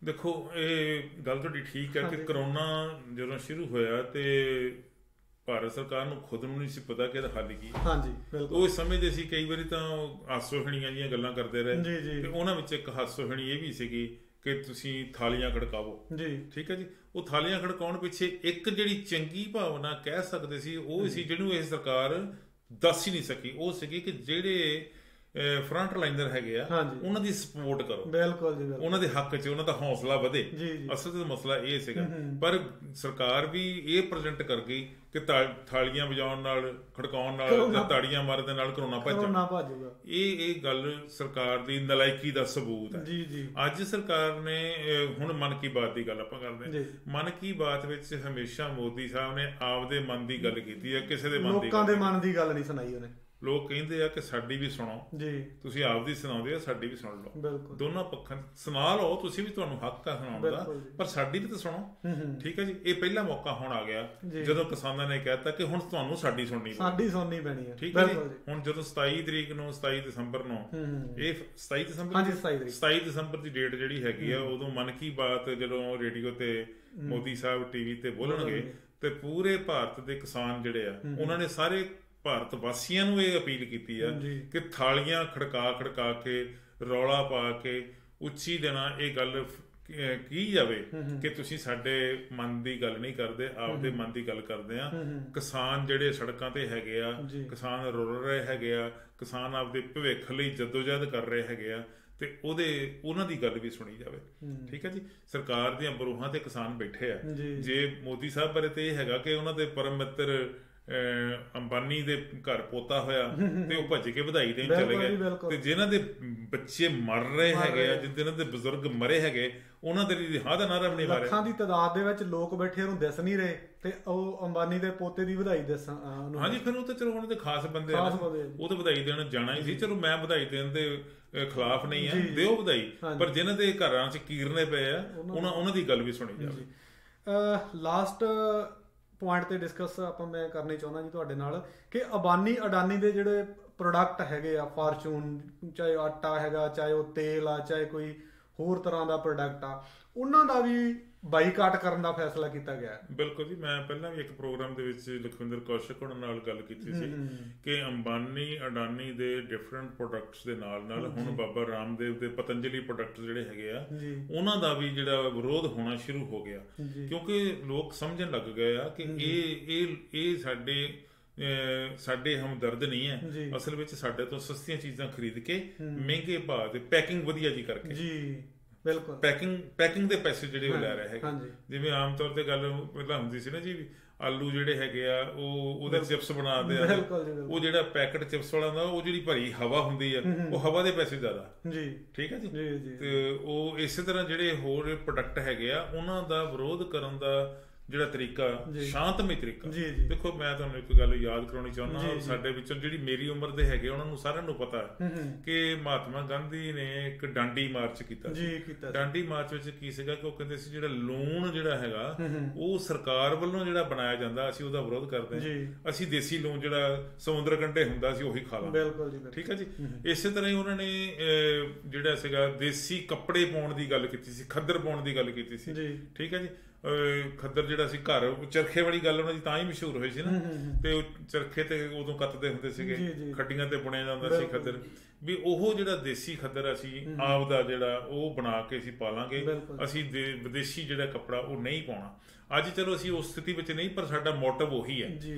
ਦੇਖੋ, ਇਹ ਗੱਲ ਤੁਹਾਡੀ ਠੀਕ ਹੈ ਕਿ ਕਰੋਨਾ ਜਦੋਂ ਸ਼ੁਰੂ ਹੋਇਆ ਤੇ ਭਾਰਤ ਸਰਕਾਰ ਨੂੰ ਖੁਦ ਨੂੰ ਨਹੀਂ ਸੀ ਪਤਾ ਕਿ ਇਹਦਾ ਹੱਲ ਕੀ। ਉਹ ਸਮਝਦੇ ਸੀ, ਕਈ ਵਾਰੀ ਤਾਂ ਹਾਸੋਹੀਣੀਆਂ ਜਿਹੀਆਂ ਗੱਲਾਂ ਕਰਦੇ ਰਹੇ ਤੇ ਉਹਨਾਂ ਵਿੱਚ ਇੱਕ ਹਾਸੋਹੀਣੀ ਇਹ ਵੀ ਸੀਗੀ ਕਿ ਤੁਸੀਂ ਥਾਲੀਆਂ ਖੜਕਾਵੋ। ਠੀਕ ਹੈ ਜੀ। ਉਹ ਥਾਲੀਆਂ ਖੜਕਾਉਣ ਪਿੱਛੇ ਇੱਕ ਜਿਹੜੀ ਚੰਗੀ ਭਾਵਨਾ ਕਹਿ ਸਕਦੇ ਸੀ ਉਹ ਸੀ ਜਿਹਨੂੰ ਇਹ ਸਰਕਾਰ ਦੱਸ ਹੀ ਨਹੀਂ ਸਕੀ। ਉਹ ਸੀਗੀ ਕਿ ਜਿਹੜੇ ਫਰੰਟ ਲਾਈਨਰ ਹੈਗੇ ਆ ਉਹਨਾਂ ਦੀ ਸਪੋਰਟ ਕਰੋ, ਉਹਨਾਂ ਦੇ ਹੱਕ 'ਚ ਉਹਨਾਂ ਦਾ ਹੌਸਲਾ ਵਧੇ। ਅਸਲ ਤੇ ਮਸਲਾ ਇਹ ਸੀਗਾ, ਪਰ ਸਰਕਾਰ ਵੀ ਇਹ ਪ੍ਰੈਜ਼ੈਂਟ ਕਰ ਗਈ ਕਿ ਥਾਲੀਆਂ ਵਜਾਉਣ ਨਾਲ, ਖੜਕਾਉਣ ਨਾਲ ਜਾਂ ਤਾੜੀਆਂ ਮਾਰਨ ਦੇ ਨਾਲ ਕਰੋਨਾ ਭੱਜੂਗਾ। ਇਹ ਗੱਲ ਸਰਕਾਰ ਦੀ ਨਲਾਇਕੀ ਦਾ ਸਬੂਤ ਹੈ। ਅੱਜ ਸਰਕਾਰ ਨੇ ਹੁਣ ਮਨ ਕੀ ਬਾਤ ਦੀ ਗੱਲ ਆਪਾਂ ਕਰਦੇ ਹਾਂ। ਮਨ ਕੀ ਬਾਤ ਵਿੱਚ ਹਮੇਸ਼ਾ ਮੋਦੀ ਸਾਹਿਬ ਨੇ ਆਪਦੇ ਮਨ ਦੀ ਗੱਲ ਕੀਤੀ ਹੈ, ਕਿਸੇ ਦੇ ਮਨ ਦੀ ਗੱਲ ਨਹੀਂ ਸੁਣਾਈ ਉਹਨੇ। ਲੋਕ ਕਹਿੰਦੇ ਆ ਕਿ ਸਾਡੀ ਵੀ ਸੁਣੋ, ਤੁਸੀਂ ਆਪਦੀ ਸੁਣਾਉਂਦੇ ਹੋ, ਸਾਡੀ ਵੀ ਸੁਣ ਲਓ। ਦੋਨਾਂ ਪੱਖਾਂ ਸੁਣਾ ਲਓ, ਤੁਸੀਂ ਵੀ, ਤੁਹਾਨੂੰ ਹੱਕ ਆ ਸੁਣਾਉਣ ਦਾ, ਪਰ ਸਾਡੀ ਵੀ ਤਾਂ ਸੁਣੋ। ਠੀਕ ਹੈ ਜੀ। ਇਹ ਪਹਿਲਾ ਮੌਕਾ ਹੁਣ ਆ ਗਿਆ ਜਦੋਂ ਕਿਸਾਨਾਂ ਨੇ ਕਹਿਤਾ ਕਿ ਹੁਣ ਤੁਹਾਨੂੰ ਸਾਡੀ ਸੁਣਨੀ ਪੈਣੀ ਹੈ। ਠੀਕ ਹੈ ਜੀ। ਹੁਣ ਜਦੋਂ 27 ਤਰੀਕ ਨੂੰ 27 ਦਸੰਬਰ ਨੂੰ ਇਹ 27 ਦਸੰਬਰ ਦੀ ਡੇਟ ਜਿਹੜੀ ਹੈਗੀ ਆ, ਉਦੋਂ ਮਨ ਕੀ ਬਾਤ ਜਦੋਂ ਰੇਡੀਓ ਤੇ ਮੋਦੀ ਸਾਹਿਬ ਟੀਵੀ ਤੇ ਬੋਲਣਗੇ ਤੇ ਪੂਰੇ ਭਾਰਤ ਦੇ ਕਿਸਾਨ ਜਿਹੜੇ ਆ ਉਹਨਾਂ ਨੇ ਸਾਰੇ ਭਾਰਤ ਵਾਸੀਆਂ ਨੂੰ ਇਹ ਅਪੀਲ ਕੀਤੀ ਆ ਕਿ ਥਾਲੀਆਂ ਖੜਕਾ ਕੇ, ਰੌਲਾ ਪਾ ਕੇ, ਉੱਚੀ ਦੇਣਾ ਇਹ ਗੱਲ ਕੀ ਜਾਵੇ ਕਿ ਤੁਸੀਂ ਸਾਡੇ ਮਨ ਦੀ ਗੱਲ ਨਹੀਂ ਕਰਦੇ, ਆਪਦੇ ਮਨ ਦੀ ਗੱਲ ਕਰਦੇ ਆ। ਕਿਸਾਨ ਜਿਹੜੇ ਸੜਕਾਂ ਤੇ ਹੈਗੇ ਆ, ਕਿਸਾਨ ਰੁਲ ਰਹੇ ਹੈਗੇ ਆ, ਕਿਸਾਨ ਆਪਦੇ ਭਵਿੱਖ ਲਈ ਜਦੋਜਹਿਦ ਕਰ ਰਹੇ ਹੈਗੇ ਆ, ਤੇ ਉਹਨਾਂ ਦੀ ਗੱਲ ਵੀ ਸੁਣੀ ਜਾਵੇ। ਠੀਕ ਹੈ ਜੀ। ਸਰਕਾਰ ਦੀਆਂ ਬਰੂਹਾਂ ਤੇ ਕਿਸਾਨ ਬੈਠੇ ਆ। ਜੇ ਮੋਦੀ ਸਾਹਿਬ ਬਾਰੇ ਤੇ ਇਹ ਹੈਗਾ ਕਿ ਉਹਨਾਂ ਦੇ ਪਰਮ ਮਿੱਤਰ ਅੰਬਾਨੀ ਦੇ ਘਰ ਪੋਤਾ ਹੋਇਆ ਤੇ ਉਹ ਭੱਜ ਕੇ ਵਧਾਈ ਦੇਣ ਚਲੇ ਗਏ, ਤੇ ਜਿਨ੍ਹਾਂ ਦੇ ਬੱਚੇ ਮਰ ਰਹੇ ਹੈਗੇ ਆ, ਜਿਨ੍ਹਾਂ ਦੇ ਬਜ਼ੁਰਗ ਮਰੇ ਹੈਗੇ, ਉਹਨਾਂ ਦੇ ਲਈ ਹਾਂ ਦਾ ਨਾਰਾ ਵੀ ਨਹੀਂ ਮਾਰਿਆ। ਲੱਖਾਂ ਦੀ ਤਾਦਾਦ ਦੇ ਵਿੱਚ ਲੋਕ ਬੈਠੇ ਉਹਨੂੰ ਦਿਸ ਨਹੀਂ ਰਹੇ ਤੇ ਉਹ ਅੰਬਾਨੀ ਦੇ ਪੋਤੇ ਦੀ ਵਧਾਈ ਦੱਸਾਂ। ਹਾਂਜੀ, ਫਿਰ ਉਹ ਤਾਂ ਚਲੋ ਉਹਨਾਂ ਦੇ ਖਾਸ ਬੰਦੇ ਆ, ਉਹ ਤਾਂ ਵਧਾਈ ਦੇਣ ਜਾਣਾ ਹੀ ਸੀ। ਚਲੋ ਮੈਂ ਵਧਾਈ ਦੇਣ ਦੇ ਖਿਲਾਫ ਨਹੀਂ ਆ, ਦਿਓ ਵਧਾਈ, ਪਰ ਜਿਨ੍ਹਾਂ ਦੇ ਘਰਾਂ 'ਚ ਕੀਰਨੇ ਪਏ ਆ ਉਹਨਾਂ ਦੀ ਗੱਲ ਵੀ ਸੁਣੀ ਜਾਵੇ। ਲਾਸਟ ਪੁਆਇੰਟ ਤੇ ਡਿਸਕਸ ਮੈਂ ਕਰਨੀ ਚਾਹੁੰਦਾ ਜੀ ਤੁਹਾਡੇ ਨਾਲ ਕਿ ਅੰਬਾਨੀ ਅਡਾਨੀ ਦੇ ਜਿਹੜੇ ਪ੍ਰੋਡਕਟ ਹੈਗੇ ਆ, ਫਾਰਚੂਨ, ਚਾਹੇ ਆਟਾ ਹੈਗਾ, ਚਾਹੇ ਉਹ ਤੇਲ ਆ, ਚਾਹੇ ਕੋਈ ਹੋਰ ਤਰ੍ਹਾਂ ਦਾ ਪ੍ਰੋਡਕਟ ਆ, ਉਹਨਾਂ ਦਾ ਵੀ ਬਾਈਕਾਟ ਕਰਨ ਦਾ ਫੈਸਲਾ ਕੀਤਾ ਗਿਆ। ਬਿਲਕੁਲ ਜੀ। ਮੈਂ ਪਹਿਲਾਂ ਵੀ ਇੱਕ ਪ੍ਰੋਗਰਾਮ ਦੇ ਵਿੱਚ ਲਖਵਿੰਦਰ ਕੌਸ਼ਿਕ ਉਹਨਾਂ ਨਾਲ ਗੱਲ ਕੀਤੀ ਸੀ ਕਿ ਅੰਬਾਨੀ ਅਡਾਨੀ ਦੇ ਡਿਫਰੈਂਟ ਪ੍ਰੋਡਕਟਸ ਦੇ ਨਾਲ ਹੁਣ ਬਾਬਾ ਰਾਮਦੇਵ ਦੇ ਪਤੰਜਲੀ ਪ੍ਰੋਡਕਟ ਜਿਹੜੇ ਹੈਗੇ ਆ ਉਹਨਾਂ ਦਾ ਵੀ ਜਿਹੜਾ ਵਿਰੋਧ ਹੋਣਾ ਸ਼ੁਰੂ ਹੋ ਗਿਆ, ਕਿਉਂਕਿ ਲੋਕ ਸਮਝਣ ਲੱਗ ਗਏ ਆ ਕਿ ਇਹ ਸਾਡੇ ਹਮਦਰਦ ਨਹੀਂ ਹੈ, ਅਸਲ ਵਿੱਚ ਸਾਡੇ ਤੋਂ ਸਸਤੀਆਂ ਚੀਜ਼ਾਂ ਖਰੀਦ ਕੇ ਮਹਿੰਗੇ ਭਾਅ ਤੇ ਪੈਕਿੰਗ ਵਧੀਆ ਜੀ ਕਰਕੇ ਪੈਕਿੰਗ ਦੇ ਪੈਸੇ ਜਿਹੜੇ ਉਹ ਲੈ ਰਹੇ ਹੈਗੇ। ਜਿਵੇਂ ਆਮ ਤੌਰ ਤੇ ਗੱਲ ਪਹਿਲਾਂ ਹੁੰਦੀ ਸੀ ਨਾ ਜੀ, ਆਲੂ ਜਿਹੜੇ ਹੈਗੇ ਆ ਉਹਦੇ ਚਿਪਸ ਬਣਾਉਂਦੇ ਆ, ਉਹ ਜਿਹੜਾ ਪੈਕਟ ਚਿਪਸ ਵਾਲਾ ਹੁੰਦਾ ਉਹ ਜਿਹੜੀ ਭਰੀ ਹਵਾ ਹੁੰਦੀ ਆ, ਉਹ ਹਵਾ ਦੇ ਪੈਸੇ ਜ਼ਿਆਦਾ। ਠੀਕ ਹੈ ਜੀ। ਤੇ ਉਹ ਇਸੇ ਤਰ੍ਹਾਂ ਜਿਹੜੇ ਹੋਰ ਪ੍ਰੋਡਕਟ ਹੈਗੇ ਆ ਉਹਨਾਂ ਦਾ ਵਿਰੋਧ ਕਰਨ ਦਾ ਜਿਹੜਾ ਤਰੀਕਾ, ਸ਼ਾਂਤਮਈ ਤਰੀਕਾ। ਦੇਖੋ, ਮੈਂ ਤੁਹਾਨੂੰ ਇੱਕ ਗੱਲ ਯਾਦ ਕਰਾਉਣੀ ਚਾਹੁੰਦਾ, ਸਾਡੇ ਵਿੱਚੋਂ ਜਿਹੜੀ ਮੇਰੀ ਉਮਰ ਦੇ ਹੈਗੇ ਉਹਨਾਂ ਨੂੰ ਸਾਰਿਆਂ ਨੂੰ ਪਤਾ ਕਿ ਮਹਾਤਮਾ ਗਾਂਧੀ ਨੇ ਇੱਕ ਡਾਂਡੀ ਮਾਰਚ ਕੀਤਾ ਸੀ। ਡਾਂਡੀ ਮਾਰਚ ਵਿੱਚ ਕੀ ਸੀਗਾ ਕਿ ਉਹ ਕਹਿੰਦੇ ਸੀ ਜਿਹੜਾ ਲੂਣ ਜਿਹੜਾ ਹੈਗਾ ਉਹ ਸਰਕਾਰ ਵੱਲੋਂ ਜਿਹੜਾ ਬਣਾਇਆ ਜਾਂਦਾ, ਅਸੀਂ ਉਹਦਾ ਵਿਰੋਧ ਕਰਦੇ ਹਾਂ, ਅਸੀਂ ਦੇਸੀ ਲੂਣ ਜਿਹੜਾ ਸਮੁੰਦਰ ਕੰਢੇ ਹੁੰਦਾ ਸੀ ਉਹੀ ਖਾ ਲਾਂਗੇ। ਠੀਕ ਹੈ ਜੀ। ਇਸੇ ਤਰ੍ਹਾਂ ਹੀ ਉਹਨਾਂ ਨੇ ਜਿਹੜਾ ਸੀਗਾ ਦੇਸੀ ਕੱਪੜੇ ਪਾਉਣ ਦੀ ਗੱਲ ਕੀਤੀ ਸੀ, ਖੱਦਰ ਪਾਉਣ ਦੀ ਗੱਲ ਕੀਤੀ ਸੀ। ਠੀਕ ਹੈ ਜੀ। ਖੱਦਰ ਜਿਹੜਾ ਸੀ ਘਰ ਚਰਖੇ ਵਾਲੀ ਗੱਲ ਉਹਨਾਂ ਦੀ ਤਾਂ ਹੀ ਮਸ਼ਹੂਰ ਹੋਈ ਸੀ ਨਾ, ਤੇ ਉਹ ਚਰਖੇ ਤੇ ਉਦੋਂ ਕੱਤਦੇ ਹੁੰਦੇ ਸੀਗੇ, ਖੱਡੀਆਂ ਤੇ ਬੁਣਿਆ ਜਾਂਦਾ ਸੀ ਖੱਦਰ, ਵੀ ਉਹ ਜਿਹੜਾ ਦੇਸੀ ਖੱਦਰ ਅਸੀਂ ਆਪ ਦਾ ਜਿਹੜਾ ਉਹ ਬਣਾ ਕੇ ਅਸੀਂ ਪਾਲਾਂਗੇ, ਅਸੀਂ ਵਿਦੇਸ਼ੀ ਜਿਹੜਾ ਕੱਪੜਾ ਉਹ ਨਹੀਂ ਪਾਉਣਾ। ਅੱਜ ਚਲੋ ਅਸੀਂ ਉਸ ਸਥਿਤੀ ਵਿੱਚ ਨਹੀਂ, ਪਰ ਸਾਡਾ ਮੋਟਿਵ ਉਹੀ ਹੈ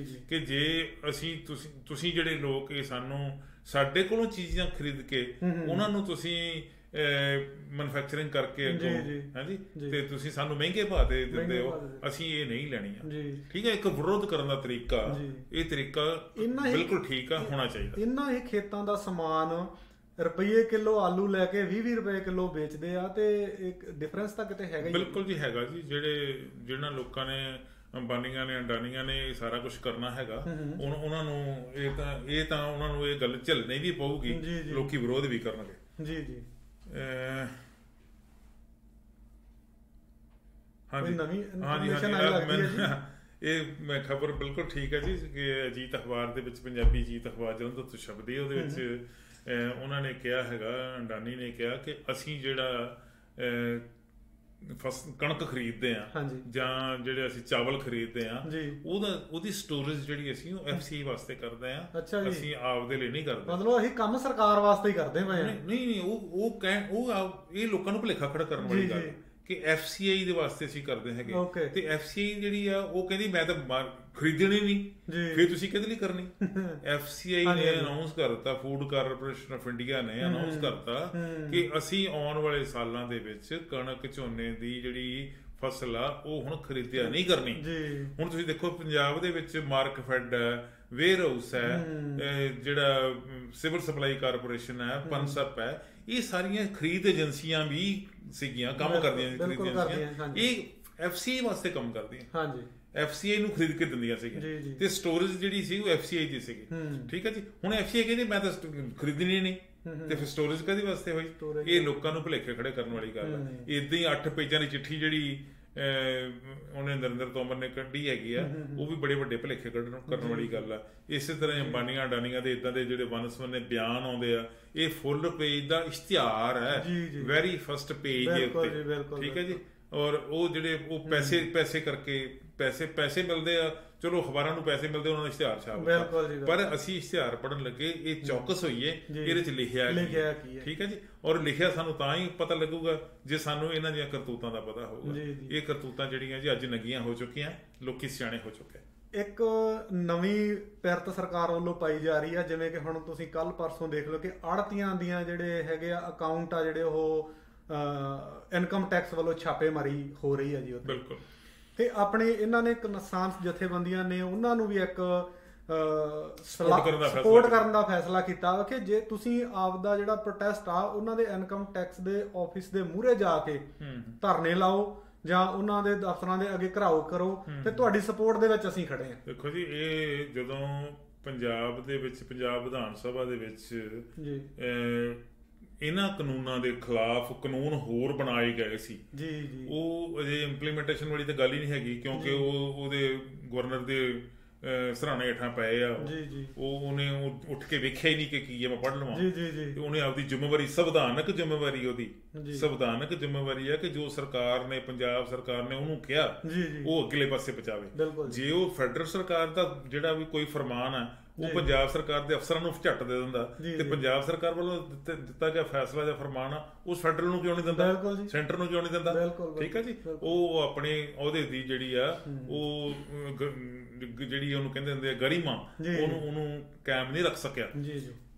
ਕਿ ਜੇ ਅਸੀਂ ਤੁਸੀਂ ਜਿਹੜੇ ਲੋਕ ਇਹ ਸਾਡੇ ਕੋਲੋਂ ਚੀਜ਼ਾਂ ਖਰੀਦ ਕੇ ਉਹਨਾਂ ਨੂੰ ਤੁਸੀਂ ਮੈਨੂਫੈਕਚਰਿੰਗ ਕਰਕੇ ਅੱਗੋਂ ਹਾਂਜੀ ਤੇ ਤੁਸੀਂ ਸਾਨੂੰ ਮਹਿੰਗੇ ਭਾਅ ਤੇ ਦਿੰਦੇ ਹੋ, ਅਸੀਂ ਇਹ ਨਹੀਂ ਲੈਣੀਆਂ। ਠੀਕ ਹੈ, ਇੱਕ ਵਿਰੋਧ ਕਰਨ ਦਾ ਤਰੀਕਾ, ਇਹ ਤਰੀਕਾ ਬਿਲਕੁਲ ਠੀਕ ਆ, ਹੋਣਾ ਚਾਹੀਦਾ। ਇਹਨਾਂ ਇਹ ਖੇਤਾਂ ਦਾ ਸਮਾਨ ਰੁਪਈਏ ਕਿਲੋ ਆਲੂ ਲੈ ਕੇ 20 ਰੁਪਏ ਕਿਲੋ ਵੇਚਦੇ ਆ, ਤੇ ਇੱਕ ਡਿਫਰੈਂਸ ਤਾਂ ਕਿਤੇ ਹੈਗਾ ਹੀ। ਬਿਲਕੁਲ ਜੀ ਹੈਗਾ ਜੀ। ਜਿਹਨਾਂ ਲੋਕਾਂ ਨੇ ਅੰਬਾਨੀਆਂ ਨੇ ਅਡਾਨੀਆਂ ਨੇ ਇਹ ਸਾਰਾ ਕੁਝ ਕਰਨਾ ਹੈਗਾ, ਉਹਨਾਂ ਨੂੰ ਇਹ ਤਾਂ ਉਹਨਾਂ ਨੂੰ ਇਹ ਗੱਲ ਝੱਲਣੀ ਵੀ ਪਊਗੀ, ਲੋਕੀ ਵਿਰੋਧ ਵੀ ਕਰਨਗੇ। ਜੀ ਜੀ ਇਹ ਮੈਂ ਖਬਰ ਬਿਲਕੁਲ ਠੀਕ ਹੈ ਜੀ ਕਿ ਅਜੀਤ ਅਖਬਾਰ ਦੇ ਵਿੱਚ, ਪੰਜਾਬੀ ਅਜੀਤ ਅਖਬਾਰ ਜਲੰਧਰ ਤੋਂ ਛਪਦੀ, ਉਹਦੇ ਵਿੱਚ ਉਹਨਾਂ ਨੇ ਕਿਹਾ ਹੈਗਾ, ਅਡਾਨੀ ਨੇ ਕਿਹਾ ਕਿ ਅਸੀਂ ਜਿਹੜਾ ਕਣਕ ਖਰੀਦਦੇ ਆ ਜਾਂ ਜਿਹੜੇ ਅਸੀਂ ਚਾਵਲ ਖਰੀਦਦੇ ਆ, ਉਹਦੀ ਸਟੋਰੇਜ ਜਿਹੜੀ ਅਸੀਂ ਉਹ FCI ਵਾਸਤੇ ਕਰਦੇ ਆ, ਅਸੀਂ ਆਪਦੇ ਲਈ ਨਹੀਂ ਕਰਦੇ। ਮਤਲਬ ਅਸੀਂ ਕੰਮ ਸਰਕਾਰ ਵਾਸਤੇ ਹੀ ਕਰਦੇ ਪਏ ਆ। ਨਹੀਂ, ਉਹ ਇਹ ਲੋਕਾਂ ਨੂੰ ਭੁਲੇਖਾ ਖੜਾ ਕਰਨ ਵਾਲੀ ਗੱਲ ਕਿ FCI ਦੇ ਵਾਸਤੇ ਅਸੀਂ ਕਰਦੇ ਹੈਗੇ, ਤੇ FCI ਜਿਹੜੀ ਆ ਉਹ ਕਹਿੰਦੀ ਮੈਂ ਤਾਂ ਖਰੀਦਣੀ ਨਹੀਂ, ਫਿਰ ਤੁਸੀਂ ਕਿਹਦੇ ਲਈ ਕਰਨੀ? FCI ਨੇ ਅਨਾਉਂਸ ਕਰਤਾ, ਫੂਡ ਕਾਰਪੋਰੇਸ਼ਨ ਆਫ ਇੰਡੀਆ ਨੇ ਅਨਾਉਂਸ ਕਰਤਾ ਕਿ ਅਸੀਂ ਆਉਣ ਵਾਲੇ ਸਾਲਾਂ ਦੇ ਵਿੱਚ ਕਣਕ ਝੋਨੇ ਦੀ ਜਿਹੜੀ ਫਸਲ ਆ ਉਹ ਹੁਣ ਖਰੀਦਿਆ ਨਹੀਂ ਕਰਨੀ। ਹੁਣ ਤੁਸੀਂ ਦੇਖੋ ਪੰਜਾਬ ਦੇ ਵਿੱਚ ਮਾਰਕਫੈਡ ਹੈ, ਵੇਅਰ ਹਾਊਸ ਹੈ, ਜਿਹੜਾ ਸਿਵਲ ਸਪਲਾਈ ਕਾਰਪੋਰੇਸ਼ਨ ਹੈ, ਪਨਸਪ ਹੈ, ਇਹ ਸਾਰੀਆਂ ਖਰੀਦ ਏਜੰਸੀਆਂ ਵੀ ਸੀਗੀਆਂ, ਕੰਮ ਕਰਦੀਆਂ ਸੀ ਖਰੀਦ ਏਜੰਸੀਆਂ, ਇਹ FCI ਵਾਸਤੇ ਕੰਮ ਕਰਦੀਆਂ, FCI ਨੂੰ ਖਰੀਦ ਕੇ ਦਿੰਦੀਆਂ ਸੀਗੀਆਂ, ਤੇ ਸਟੋਰੇਜ ਜਿਹੜੀ ਸੀ ਉਹ FCI ਦੀ ਸੀਗੀ। ਠੀਕ ਹੈ ਜੀ। ਹੁਣ FCI ਕਹਿੰਦੀ ਮੈਂ ਤਾਂ ਖਰੀਦਣੀ ਨਹੀਂ, ਤੇ ਫਿਰ ਸਟੋਰੇਜ ਕਾਹਦੇ ਵਾਸਤੇ ਹੋਈ? ਇਹ ਲੋਕਾਂ ਨੂੰ ਭੁਲੇਖੇ ਖੜੇ ਕਰਨ ਵਾਲੀ ਗੱਲ ਹੈ। ਏਦਾਂ ਹੀ 8 ਪੇਜਾਂ ਦੀ ਚਿੱਠੀ ਜਿਹੜੀ ਉਹਨੇ ਨਰਿੰਦਰ ਤੋਮਰ ਨੇ ਕੱਢੀ ਹੈਗੀ ਆ, ਉਹ ਵੀ ਬੜੇ ਵੱਡੇ ਭੁਲੇਖੇ ਕਰਨ ਵਾਲੀ ਗੱਲ ਆ। ਇਸੇ ਤਰ੍ਹਾਂ ਅੰਬਾਨੀਆਂ ਅਡਾਨੀਆਂ ਦੇ ਇਦਾਂ ਦੇ ਜਿਹੜੇ ਵਨਸਵਨੇ ਬਿਆਨ ਆਉਂਦੇ ਆ, ਇਹ ਫੁੱਲ ਪੇਜ ਦਾ ਇਸ਼ਤਿਹਾਰ ਹੈ, ਵੈਰੀ ਫਸਟ ਪੇਜ ਦੇ ਉੱਤੇ। ਠੀਕ ਹੈ ਜੀ। ਔਰ ਉਹ ਜਿਹੜੇ ਉਹ ਪੈਸੇ ਕਰਕੇ ਪੈਸੇ ਮਿਲਦੇ ਆ, ਚਲੋ ਅਖਬਾਰਾਂ ਨੂੰ ਪੈਸੇ ਮਿਲਦੇ, ਉਹਨਾਂ ਨੂੰ ਇਸ਼ਤਿਹਾਰ ਛਾਪ, ਪਰ ਅਸੀਂ ਇਸ਼ਤਿਹਾਰ ਪੜ੍ਹਨ ਲੱਗੇ ਇਹ ਚੌਕਸ ਹੋਈਏ ਇਹਦੇ ਚ ਲਿਖਿਆ ਕੀ ਹੈ। ਠੀਕ ਹੈ ਜੀ। ਔਰ ਲਿਖਿਆ ਸਾਨੂੰ ਤਾਂ ਹੀ ਪਤਾ ਲੱਗੂਗਾ ਜੇ ਸਾਨੂੰ ਇਹਨਾਂ ਦੀਆਂ ਕਰਤੂਤਾਂ ਦਾ ਪਤਾ ਹੋਊਗਾ। ਇਹ ਕਰਤੂਤਾਂ ਜਿਹੜੀਆਂ ਜੀ ਅੱਜ ਨੰਗੀਆਂ ਹੋ ਚੁੱਕੀਆਂ, ਲੋਕੀ ਸਿਆਣੇ ਹੋ ਚੁੱਕੇ। ਇੱਕ ਨਵੀਂ ਪਿਰਤ ਸਰਕਾਰ ਵੱਲੋਂ ਪਾਈ ਜਾ ਰਹੀ ਆ, ਜਿਵੇਂ ਕਿ ਹੁਣ ਤੁਸੀਂ ਕੱਲ ਪਰਸੋਂ ਦੇਖ ਲਓ ਕਿ ਆੜ੍ਹਤੀਆਂ ਦੀਆਂ ਜਿਹੜੇ ਹੈਗੇ ਆ ਅਕਾਊਂਟ ਆ, ਜਿਹੜੇ ਉਹ ਇਨਕਮ ਟੈਕਸ ਵੱਲੋਂ ਛਾਪੇਮਾਰੀ ਹੋ ਰਹੀ ਹੈ ਜੀ ਉੱਥੇ। ਬਿਲਕੁਲ। ਤੇ ਆਪਣੇ ਇਹਨਾਂ ਨੇ ਕਿਸਾਨ ਜਥੇਬੰਦੀਆਂ ਨੇ ਉਹਨਾਂ ਨੂੰ ਵੀ ਇੱਕ ਸਪੋਰਟ ਕਰਨ ਦਾ ਫੈਸਲਾ ਕੀਤਾ ਕਿ ਜੇ ਤੁਸੀਂ ਆਪਦਾ ਜਿਹੜਾ ਪ੍ਰੋਟੈਸਟ ਆ ਉਹਨਾਂ ਦੇ ਇਨਕਮ ਟੈਕਸ ਦੇ ਆਫਿਸ ਦੇ ਮੂਹਰੇ ਜਾ ਕੇ ਧਰਨੇ ਲਾਓ ਜਾਂ ਉਹਨਾਂ ਦੇ ਦਫ਼ਤਰਾਂ ਦੇ ਅੱਗੇ ਘਰਾਓ ਕਰੋ, ਤੇ ਤੁਹਾਡੀ ਸਪੋਰਟ ਦੇ ਵਿੱਚ ਅਸੀਂ ਖੜੇ ਹਾਂ। ਦੇਖੋ ਜੀ, ਇਹ ਜਦੋਂ ਪੰਜਾਬ ਦੇ ਵਿੱਚ, ਪੰਜਾਬ ਵਿਧਾਨ ਸਭਾ ਦੇ ਵਿੱਚ ਇਹਨਾਂ ਕਾਨੂੰਨਾਂ ਦੇ ਖਿਲਾਫ ਕਾਨੂੰਨ ਹੋਰ ਬਣਾਏ ਗਏ ਸੀ, ਉਹ ਅਜੇ ਇੰਪਲੀਮੈਂਟੇਸ਼ਨ ਵਾਲੀ ਤਾਂ ਗੱਲ ਹੀ ਨਹੀਂ ਹੈਗੀ, ਕਿਉਂਕਿ ਉਹਦੇ ਗਵਰਨਰ ਦੇ ਸਰਾਣੇ ਹੇਠਾਂ ਪਏ ਆ, ਉਹਨੇ ਉੱਠ ਕੇ ਵੇਖਿਆ ਹੀ ਨਹੀਂ ਕਿ ਕੀ ਹੈ, ਮੈਂ ਪੜ੍ਹ ਲਵਾਂ। ਉਹਨੇ ਆਪਦੀ ਜ਼ਿੰਮੇਵਾਰੀ, ਸੰਵਿਧਾਨਕ ਜ਼ਿੰਮੇਵਾਰੀ, ਉਹਦੀ ਸੰਵਿਧਾਨਕ ਜ਼ਿੰਮੇਵਾਰੀ ਹੈ ਕਿ ਜੋ ਸਰਕਾਰ ਨੇ, ਪੰਜਾਬ ਸਰਕਾਰ ਨੇ ਉਹਨੂੰ ਕਿਹਾ ਉਹ ਅਗਲੇ ਪਾਸੇ ਪਹੁੰਚਾਵੇ। ਜੇ ਉਹ ਫੈਡਰਲ ਸਰਕਾਰ ਦਾ ਜਿਹੜਾ ਵੀ ਕੋਈ ਫਰਮਾਨ ਹੈ ਉਹ ਪੰਜਾਬ ਸਰਕਾਰ ਦੇ ਅਫਸਰਾਂ ਨੂੰ ਝੱਟ ਦੇ ਦਿੰਦਾ, ਤੇ ਪੰਜਾਬ ਸਰਕਾਰ ਵੱਲੋਂ ਦਿੱਤਾ ਗਿਆ ਫੈਸਲਾ ਜਾਂ ਫਰਮਾਨ ਆ ਉਹ ਫੈਡਰਲ ਨੂੰ ਕਿਉਂ ਨਹੀਂ ਦਿੰਦਾ, ਸੈਂਟਰ ਨੂੰ ਕਿਉਂ ਨਹੀਂ ਦਿੰਦਾ? ਠੀਕ ਹੈ ਜੀ। ਉਹ ਆਪਣੇ ਅਹੁਦੇ ਦੀ ਜਿਹੜੀ ਆ ਉਹ ਜਿਹੜੀ ਉਹਨੂੰ ਕਹਿੰਦੇ ਹੁੰਦੇ ਆ ਗਰਿਮਾ, ਉਹਨੂੰ ਕਾਇਮ ਨਹੀਂ ਰੱਖ ਸਕਿਆ।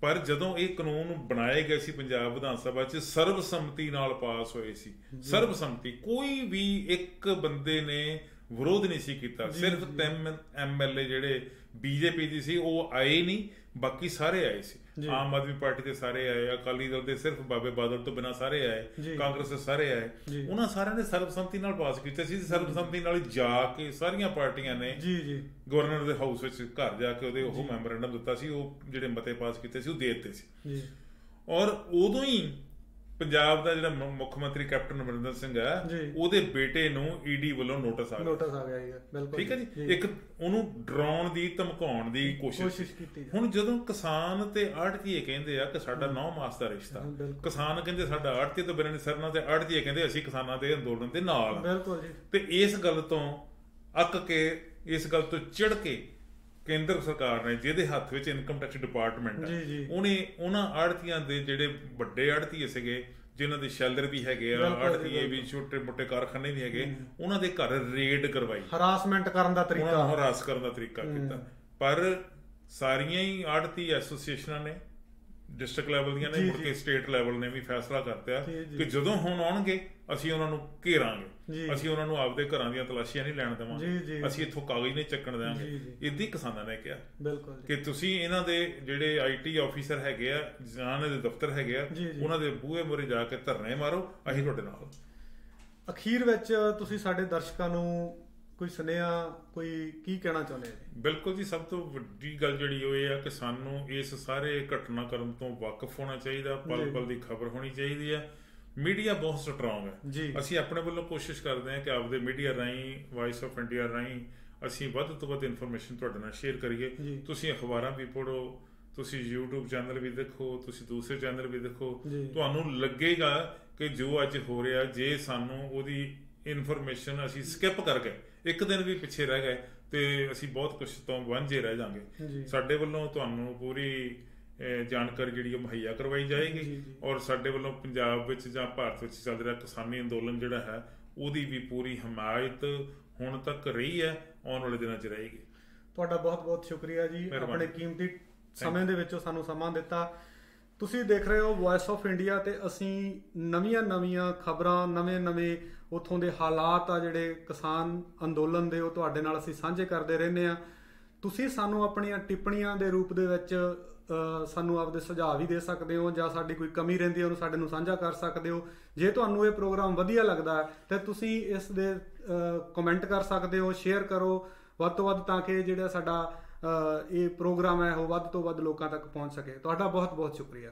ਪਰ ਜਦੋਂ ਇਹ ਕਾਨੂੰਨ ਬਣਾਏ ਗਏ ਸੀ ਪੰਜਾਬ ਵਿਧਾਨ ਸਭਾ 'ਚ, ਸਰਬਸੰਮਤੀ ਨਾਲ ਪਾਸ ਹੋਏ ਸੀ। ਸਰਬਸੰਮਤੀ, ਕੋਈ ਵੀ ਇੱਕ ਬੰਦੇ ਨੇ ਵਿਰੋਧ ਨਹੀਂ ਸੀ ਕੀਤਾ। ਸਿਰਫ 3 MLA ਜਿਹੜੇ BJP ਦੀ ਸੀ ਉਹ ਆਏ ਨਹੀਂ, ਬਾਕੀ ਸਾਰੇ ਆਏ ਸੀ। ਆਮ ਆਦਮੀ ਪਾਰਟੀ ਦੇ ਸਾਰੇ ਆਏ, ਅਕਾਲੀ ਦਲ ਦੇ ਸਿਰਫ ਬਾਬੇ ਬਾਦਲ ਤੋਂ ਬਿਨਾਂ ਸਾਰੇ ਆਏ, ਕਾਂਗਰਸ ਦੇ ਸਾਰੇ ਆਏ। ਉਹਨਾਂ ਸਾਰਿਆਂ ਨੇ ਸਰਬਸੰਮਤੀ ਨਾਲ ਪਾਸ ਕੀਤੇ ਸੀ। ਸਰਬਸੰਮਤੀ ਨਾਲ ਜਾ ਕੇ ਸਾਰੀਆਂ ਪਾਰਟੀਆਂ ਨੇ ਗਵਰਨਰ ਦੇ ਹਾਊਸ ਵਿੱਚ ਘਰ ਜਾ ਕੇ ਉਹਦੇ ਉਹ ਮੈਮੋਰੈਂਡਮ ਦਿੱਤਾ ਸੀ, ਉਹ ਜਿਹੜੇ ਮਤੇ ਪਾਸ ਕੀਤੇ ਸੀ ਉਹ ਦੇ ਦਿੱਤੇ ਸੀ। ਔਰ ਉਦੋਂ ਹੀ ਪੰਜਾਬ ਦਾ ਜਿਹੜਾ ਮੁੱਖ ਮੰਤਰੀ ਕੈਪਟਨ ਅਮਰਿੰਦਰ ਸਿੰਘ ਹੈ ਉਹਦੇ ਬੇਟੇ ਨੂੰ ਈਡੀ ਵੱਲੋਂ ਨੋਟਿਸ ਆ ਗਿਆ ਬਿਲਕੁਲ। ਠੀਕ ਹੈ ਜੀ। ਇੱਕ ਉਹਨੂੰ ਡਰਾਉਣ ਦੀ ਧਮਕਾਉਣ ਦੀ ਕੋਸ਼ਿਸ਼ ਕੀਤੀ। ਹੁਣ ਜਦੋਂ ਕਿਸਾਨ ਤੇ ਆੜ੍ਹਤੀਏ ਕਹਿੰਦੇ ਆ ਕਿ ਸਾਡਾ 9 ਮਾਸ ਦਾ ਰਿਸ਼ਤਾ, ਕਿਸਾਨ ਕਹਿੰਦੇ ਸਾਡਾ ਆੜ੍ਹਤੀਏ ਤੋਂ ਬਿਨਾਂ ਨਹੀਂ ਸਰਨਾ, ਤੇ ਆੜ੍ਹਤੀਏ ਕਹਿੰਦੇ ਅਸੀਂ ਕਿਸਾਨਾਂ ਦੇ ਅੰਦੋਲਨ ਦੇ ਨਾਲ। ਬਿਲਕੁਲ ਜੀ। ਤੇ ਇਸ ਗੱਲ ਤੋਂ ਅੱਕ ਕੇ, ਇਸ ਗੱਲ ਤੋਂ ਚਿੜ ਕੇ ਕੇਂਦਰ ਸਰਕਾਰ ਨੇ, ਜਿਹਦੇ ਹੱਥ ਵਿੱਚ ਇਨਕਮ ਟੈਕਸ ਡਿਪਾਰਟਮੈਂਟ ਹੈ, ਉਹਨੇ ਉਹਨਾਂ ਆੜ੍ਹਤੀਆਂ ਦੇ ਜਿਹੜੇ ਵੱਡੇ ਆੜ੍ਹਤੀਏ ਸੀਗੇ, ਜਿਨ੍ਹਾਂ ਦੇ ਸ਼ੈਲਰ ਵੀ ਹੈਗੇ ਆ, ਆੜ੍ਹਤੀਏ ਵੀ, ਛੋਟੇ ਮੋਟੇ ਕਾਰਖਾਨੇ ਵੀ ਹੈਗੇ, ਉਹਨਾਂ ਦੇ ਘਰ ਰੇਡ ਕਰਵਾਈ, ਹਰਾਸਮੈਂਟ ਕਰਨ ਦਾ ਤਰੀਕਾ, ਉਹਨਾਂ ਨੂੰ ਹਰਾਸ ਕਰਨ ਦਾ ਤਰੀਕਾ ਕੀਤਾ। ਪਰ ਸਾਰੀਆਂ ਹੀ ਆੜ੍ਹਤੀ ਐਸੋਸੀਏਸ਼ਨਾਂ ਨੇ, ਡਿਸਟ੍ਰਿਕਟ ਲੈਵਲ ਦੀਆਂ ਨੇ, ਮੁੜ ਕੇ ਸਟੇਟ ਲੈਵਲ ਨੇ ਵੀ ਫੈਸਲਾ ਕਰਤਾ ਕਿ ਜਦੋਂ ਹੁਣ ਆਉਣਗੇ ਅਸੀਂ ਉਹਨਾਂ ਨੂੰ ਘੇਰਾਂਗੇ, ਅਸੀਂ ਉਹਨਾਂ ਨੂੰ ਆਪਦੇ ਘਰਾਂ ਦੀਆਂ ਤਲਾਸ਼ੀਆਂ ਨਹੀਂ ਲੈਣ ਦੇਵਾਂਗੇ, ਅਸੀਂ ਇੱਥੋਂ ਕਾਗਜ਼ ਨਹੀਂ ਚੱਕਣ ਦੇਵਾਂਗੇ। ਇੱਦਾਂ ਕਿਸਾਨਾਂ ਨੇ ਕਿਹਾ ਕਿ ਤੁਸੀਂ ਇਹਨਾਂ ਦੇ ਜਿਹੜੇ IT ਆਫੀਸਰ ਹੈਗੇ ਆ, ਜਾਂ ਦੇ ਦਫ਼ਤਰ ਹੈਗੇ ਆ, ਉਹਨਾਂ ਦੇ ਬੂਹੇ ਮੂਹਰੇ ਜਾ ਕੇ ਧਰਨੇ ਮਾਰੋ, ਅਸੀਂ ਤੁਹਾਡੇ ਨਾਲ। ਅਖੀਰ ਵਿੱਚ ਤੁਸੀਂ ਸਾਡੇ ਦਰਸ਼ਕਾਂ ਨੂੰ ਕੋਈ ਸੁਨੇਹਾ, ਕੋਈ ਕੀ ਕਹਿਣਾ ਚਾਹੁੰਦੇ ਆ? ਬਿਲਕੁਲ ਜੀ, ਸਭ ਤੋਂ ਵੱਡੀ ਗੱਲ ਜਿਹੜੀ ਉਹ ਇਹ ਆ ਕਿ ਸਾਨੂੰ ਇਸ ਸਾਰੇ ਘਟਨਾਕ੍ਰਮ ਤੋਂ ਵਾਕਿਫ ਹੋਣਾ ਚਾਹੀਦਾ, ਪਲ ਪਲ ਦੀ ਖਬਰ ਹੋਣੀ ਚਾਹੀਦੀ ਹੈ। ਮੀਡੀਆ ਬਹੁਤ ਸਟਰੋਂਗ ਹੈ। ਅਸੀਂ ਆਪਣੇ ਵੱਲੋਂ ਕੋਸ਼ਿਸ਼ ਕਰਦੇ ਹਾਂ ਕਿ ਆਪਦੇ ਮੀਡੀਆ ਰਾਹੀਂ, ਵਾਇਸ ਆਫ ਇੰਡੀਆ ਰਾਹੀਂ ਅਸੀਂ ਵੱਧ ਤੋਂ ਵੱਧ ਇਨਫੋਰਮੇਸ਼ਨ ਤੁਹਾਡੇ ਨਾਲ ਸ਼ੇਅਰ ਕਰੀਏ। ਤੁਸੀਂ ਅਖਬਾਰਾਂ ਵੀ ਪੜ੍ਹੋ, ਤੁਸੀਂ YouTube ਚੈਨਲ ਵੀ ਦੇਖੋ, ਤੁਸੀਂ ਦੂਸਰੇ ਚੈਨਲ ਵੀ ਦੇਖੋ, ਤੁਹਾਨੂੰ ਲੱਗੇਗਾ ਕਿ ਜੋ ਅੱਜ ਹੋ ਰਿਹਾ, ਜੇ ਸਾਨੂੰ ਉਹਦੀ ਇਨਫੋਰਮੇਸ਼ਨ ਅਸੀਂ ਸਕਿਪ ਕਰਕੇ ਇੱਕ ਦਿਨ ਵੀ ਪਿੱਛੇ ਰਹਿ ਗਏ ਤੇ ਅਸੀਂ ਬਹੁਤ ਕੁਝ ਤੋਂ ਵਾਂਝੇ ਰਹਿ ਜਾਵਾਂਗੇ। ਸਾਡੇ ਵੱਲੋਂ ਤੁਹਾਨੂੰ ਪੂਰੀ ਜਾਣਕਾਰੀ ਜਿਹੜੀ ਉਹ ਮੁਹੱਈਆ ਕਰਵਾਈ ਜਾਏਗੀ, ਔਰ ਸਾਡੇ ਵੱਲੋਂ ਪੰਜਾਬ ਵਿੱਚ ਜਾਂ ਭਾਰਤ ਵਿੱਚ ਚੱਲ ਰਿਹਾ ਕਿਸਾਨੀ ਅੰਦੋਲਨ ਜਿਹੜਾ ਹੈ, ਉਹਦੀ ਵੀ ਪੂਰੀ ਹਮਾਇਤ ਹੁਣ ਤੱਕ ਰਹੀ ਹੈ, ਆਉਣ ਵਾਲੇ ਦਿਨਾਂ 'ਚ ਰਹੇਗੀ। ਤੁਹਾਡਾ ਬਹੁਤ ਬਹੁਤ ਸ਼ੁਕਰੀਆ ਜੀ, ਆਪਣੇ ਕੀਮਤੀ ਸਮੇਂ ਦੇ ਵਿੱਚੋਂ ਸਾਨੂੰ ਸਮਾਂ ਦਿੱਤਾ। ਤੁਸੀਂ ਦੇਖ ਰਹੇ ਹੋ ਵੌਇਸ ਆਫ ਇੰਡੀਆ, ਤੇ ਅਸੀਂ ਨਵੀਆਂ ਖਬਰਾਂ, ਨਵੇਂ ਉੱਥੋਂ ਦੇ ਹਾਲਾਤ ਆ ਜਿਹੜੇ ਕਿਸਾਨ ਅੰਦੋਲਨ ਦੇ, ਉਹ ਤੁਹਾਡੇ ਨਾਲ ਅਸੀਂ ਸਾਂਝੇ ਕਰਦੇ ਰਹਿੰਦੇ ਹਾਂ। ਤੁਸੀਂ ਸਾਨੂੰ ਆਪਣੀਆਂ ਟਿੱਪਣੀਆਂ ਦੇ ਰੂਪ ਦੇ ਵਿੱਚ ਸਾਨੂੰ ਆਪਦੇ ਸੁਝਾਅ ਵੀ ਦੇ ਸਕਦੇ ਹੋ, ਜਾਂ ਸਾਡੀ ਕੋਈ ਕਮੀ ਰਹਿੰਦੀ ਹੈ ਉਹਨੂੰ ਸਾਡੇ ਨੂੰ ਸਾਂਝਾ ਕਰ ਸਕਦੇ ਹੋ। ਜੇ ਤੁਹਾਨੂੰ ਇਹ ਪ੍ਰੋਗਰਾਮ ਵਧੀਆ ਲੱਗਦਾ ਹੈ ਤਾਂ ਤੁਸੀਂ ਇਸ ਦੇ ਕਮੈਂਟ ਕਰ ਸਕਦੇ ਹੋ, ਸ਼ੇਅਰ ਕਰੋ ਵੱਧ ਤੋਂ ਵੱਧ, ਤਾਂ ਕਿ ਜਿਹੜਾ ਸਾਡਾ ਇਹ ਪ੍ਰੋਗਰਾਮ ਹੈ ਉਹ ਵੱਧ ਤੋਂ ਵੱਧ ਲੋਕਾਂ ਤੱਕ ਪਹੁੰਚ ਸਕੇ। ਤੁਹਾਡਾ ਬਹੁਤ ਬਹੁਤ ਸ਼ੁਕਰੀਆ।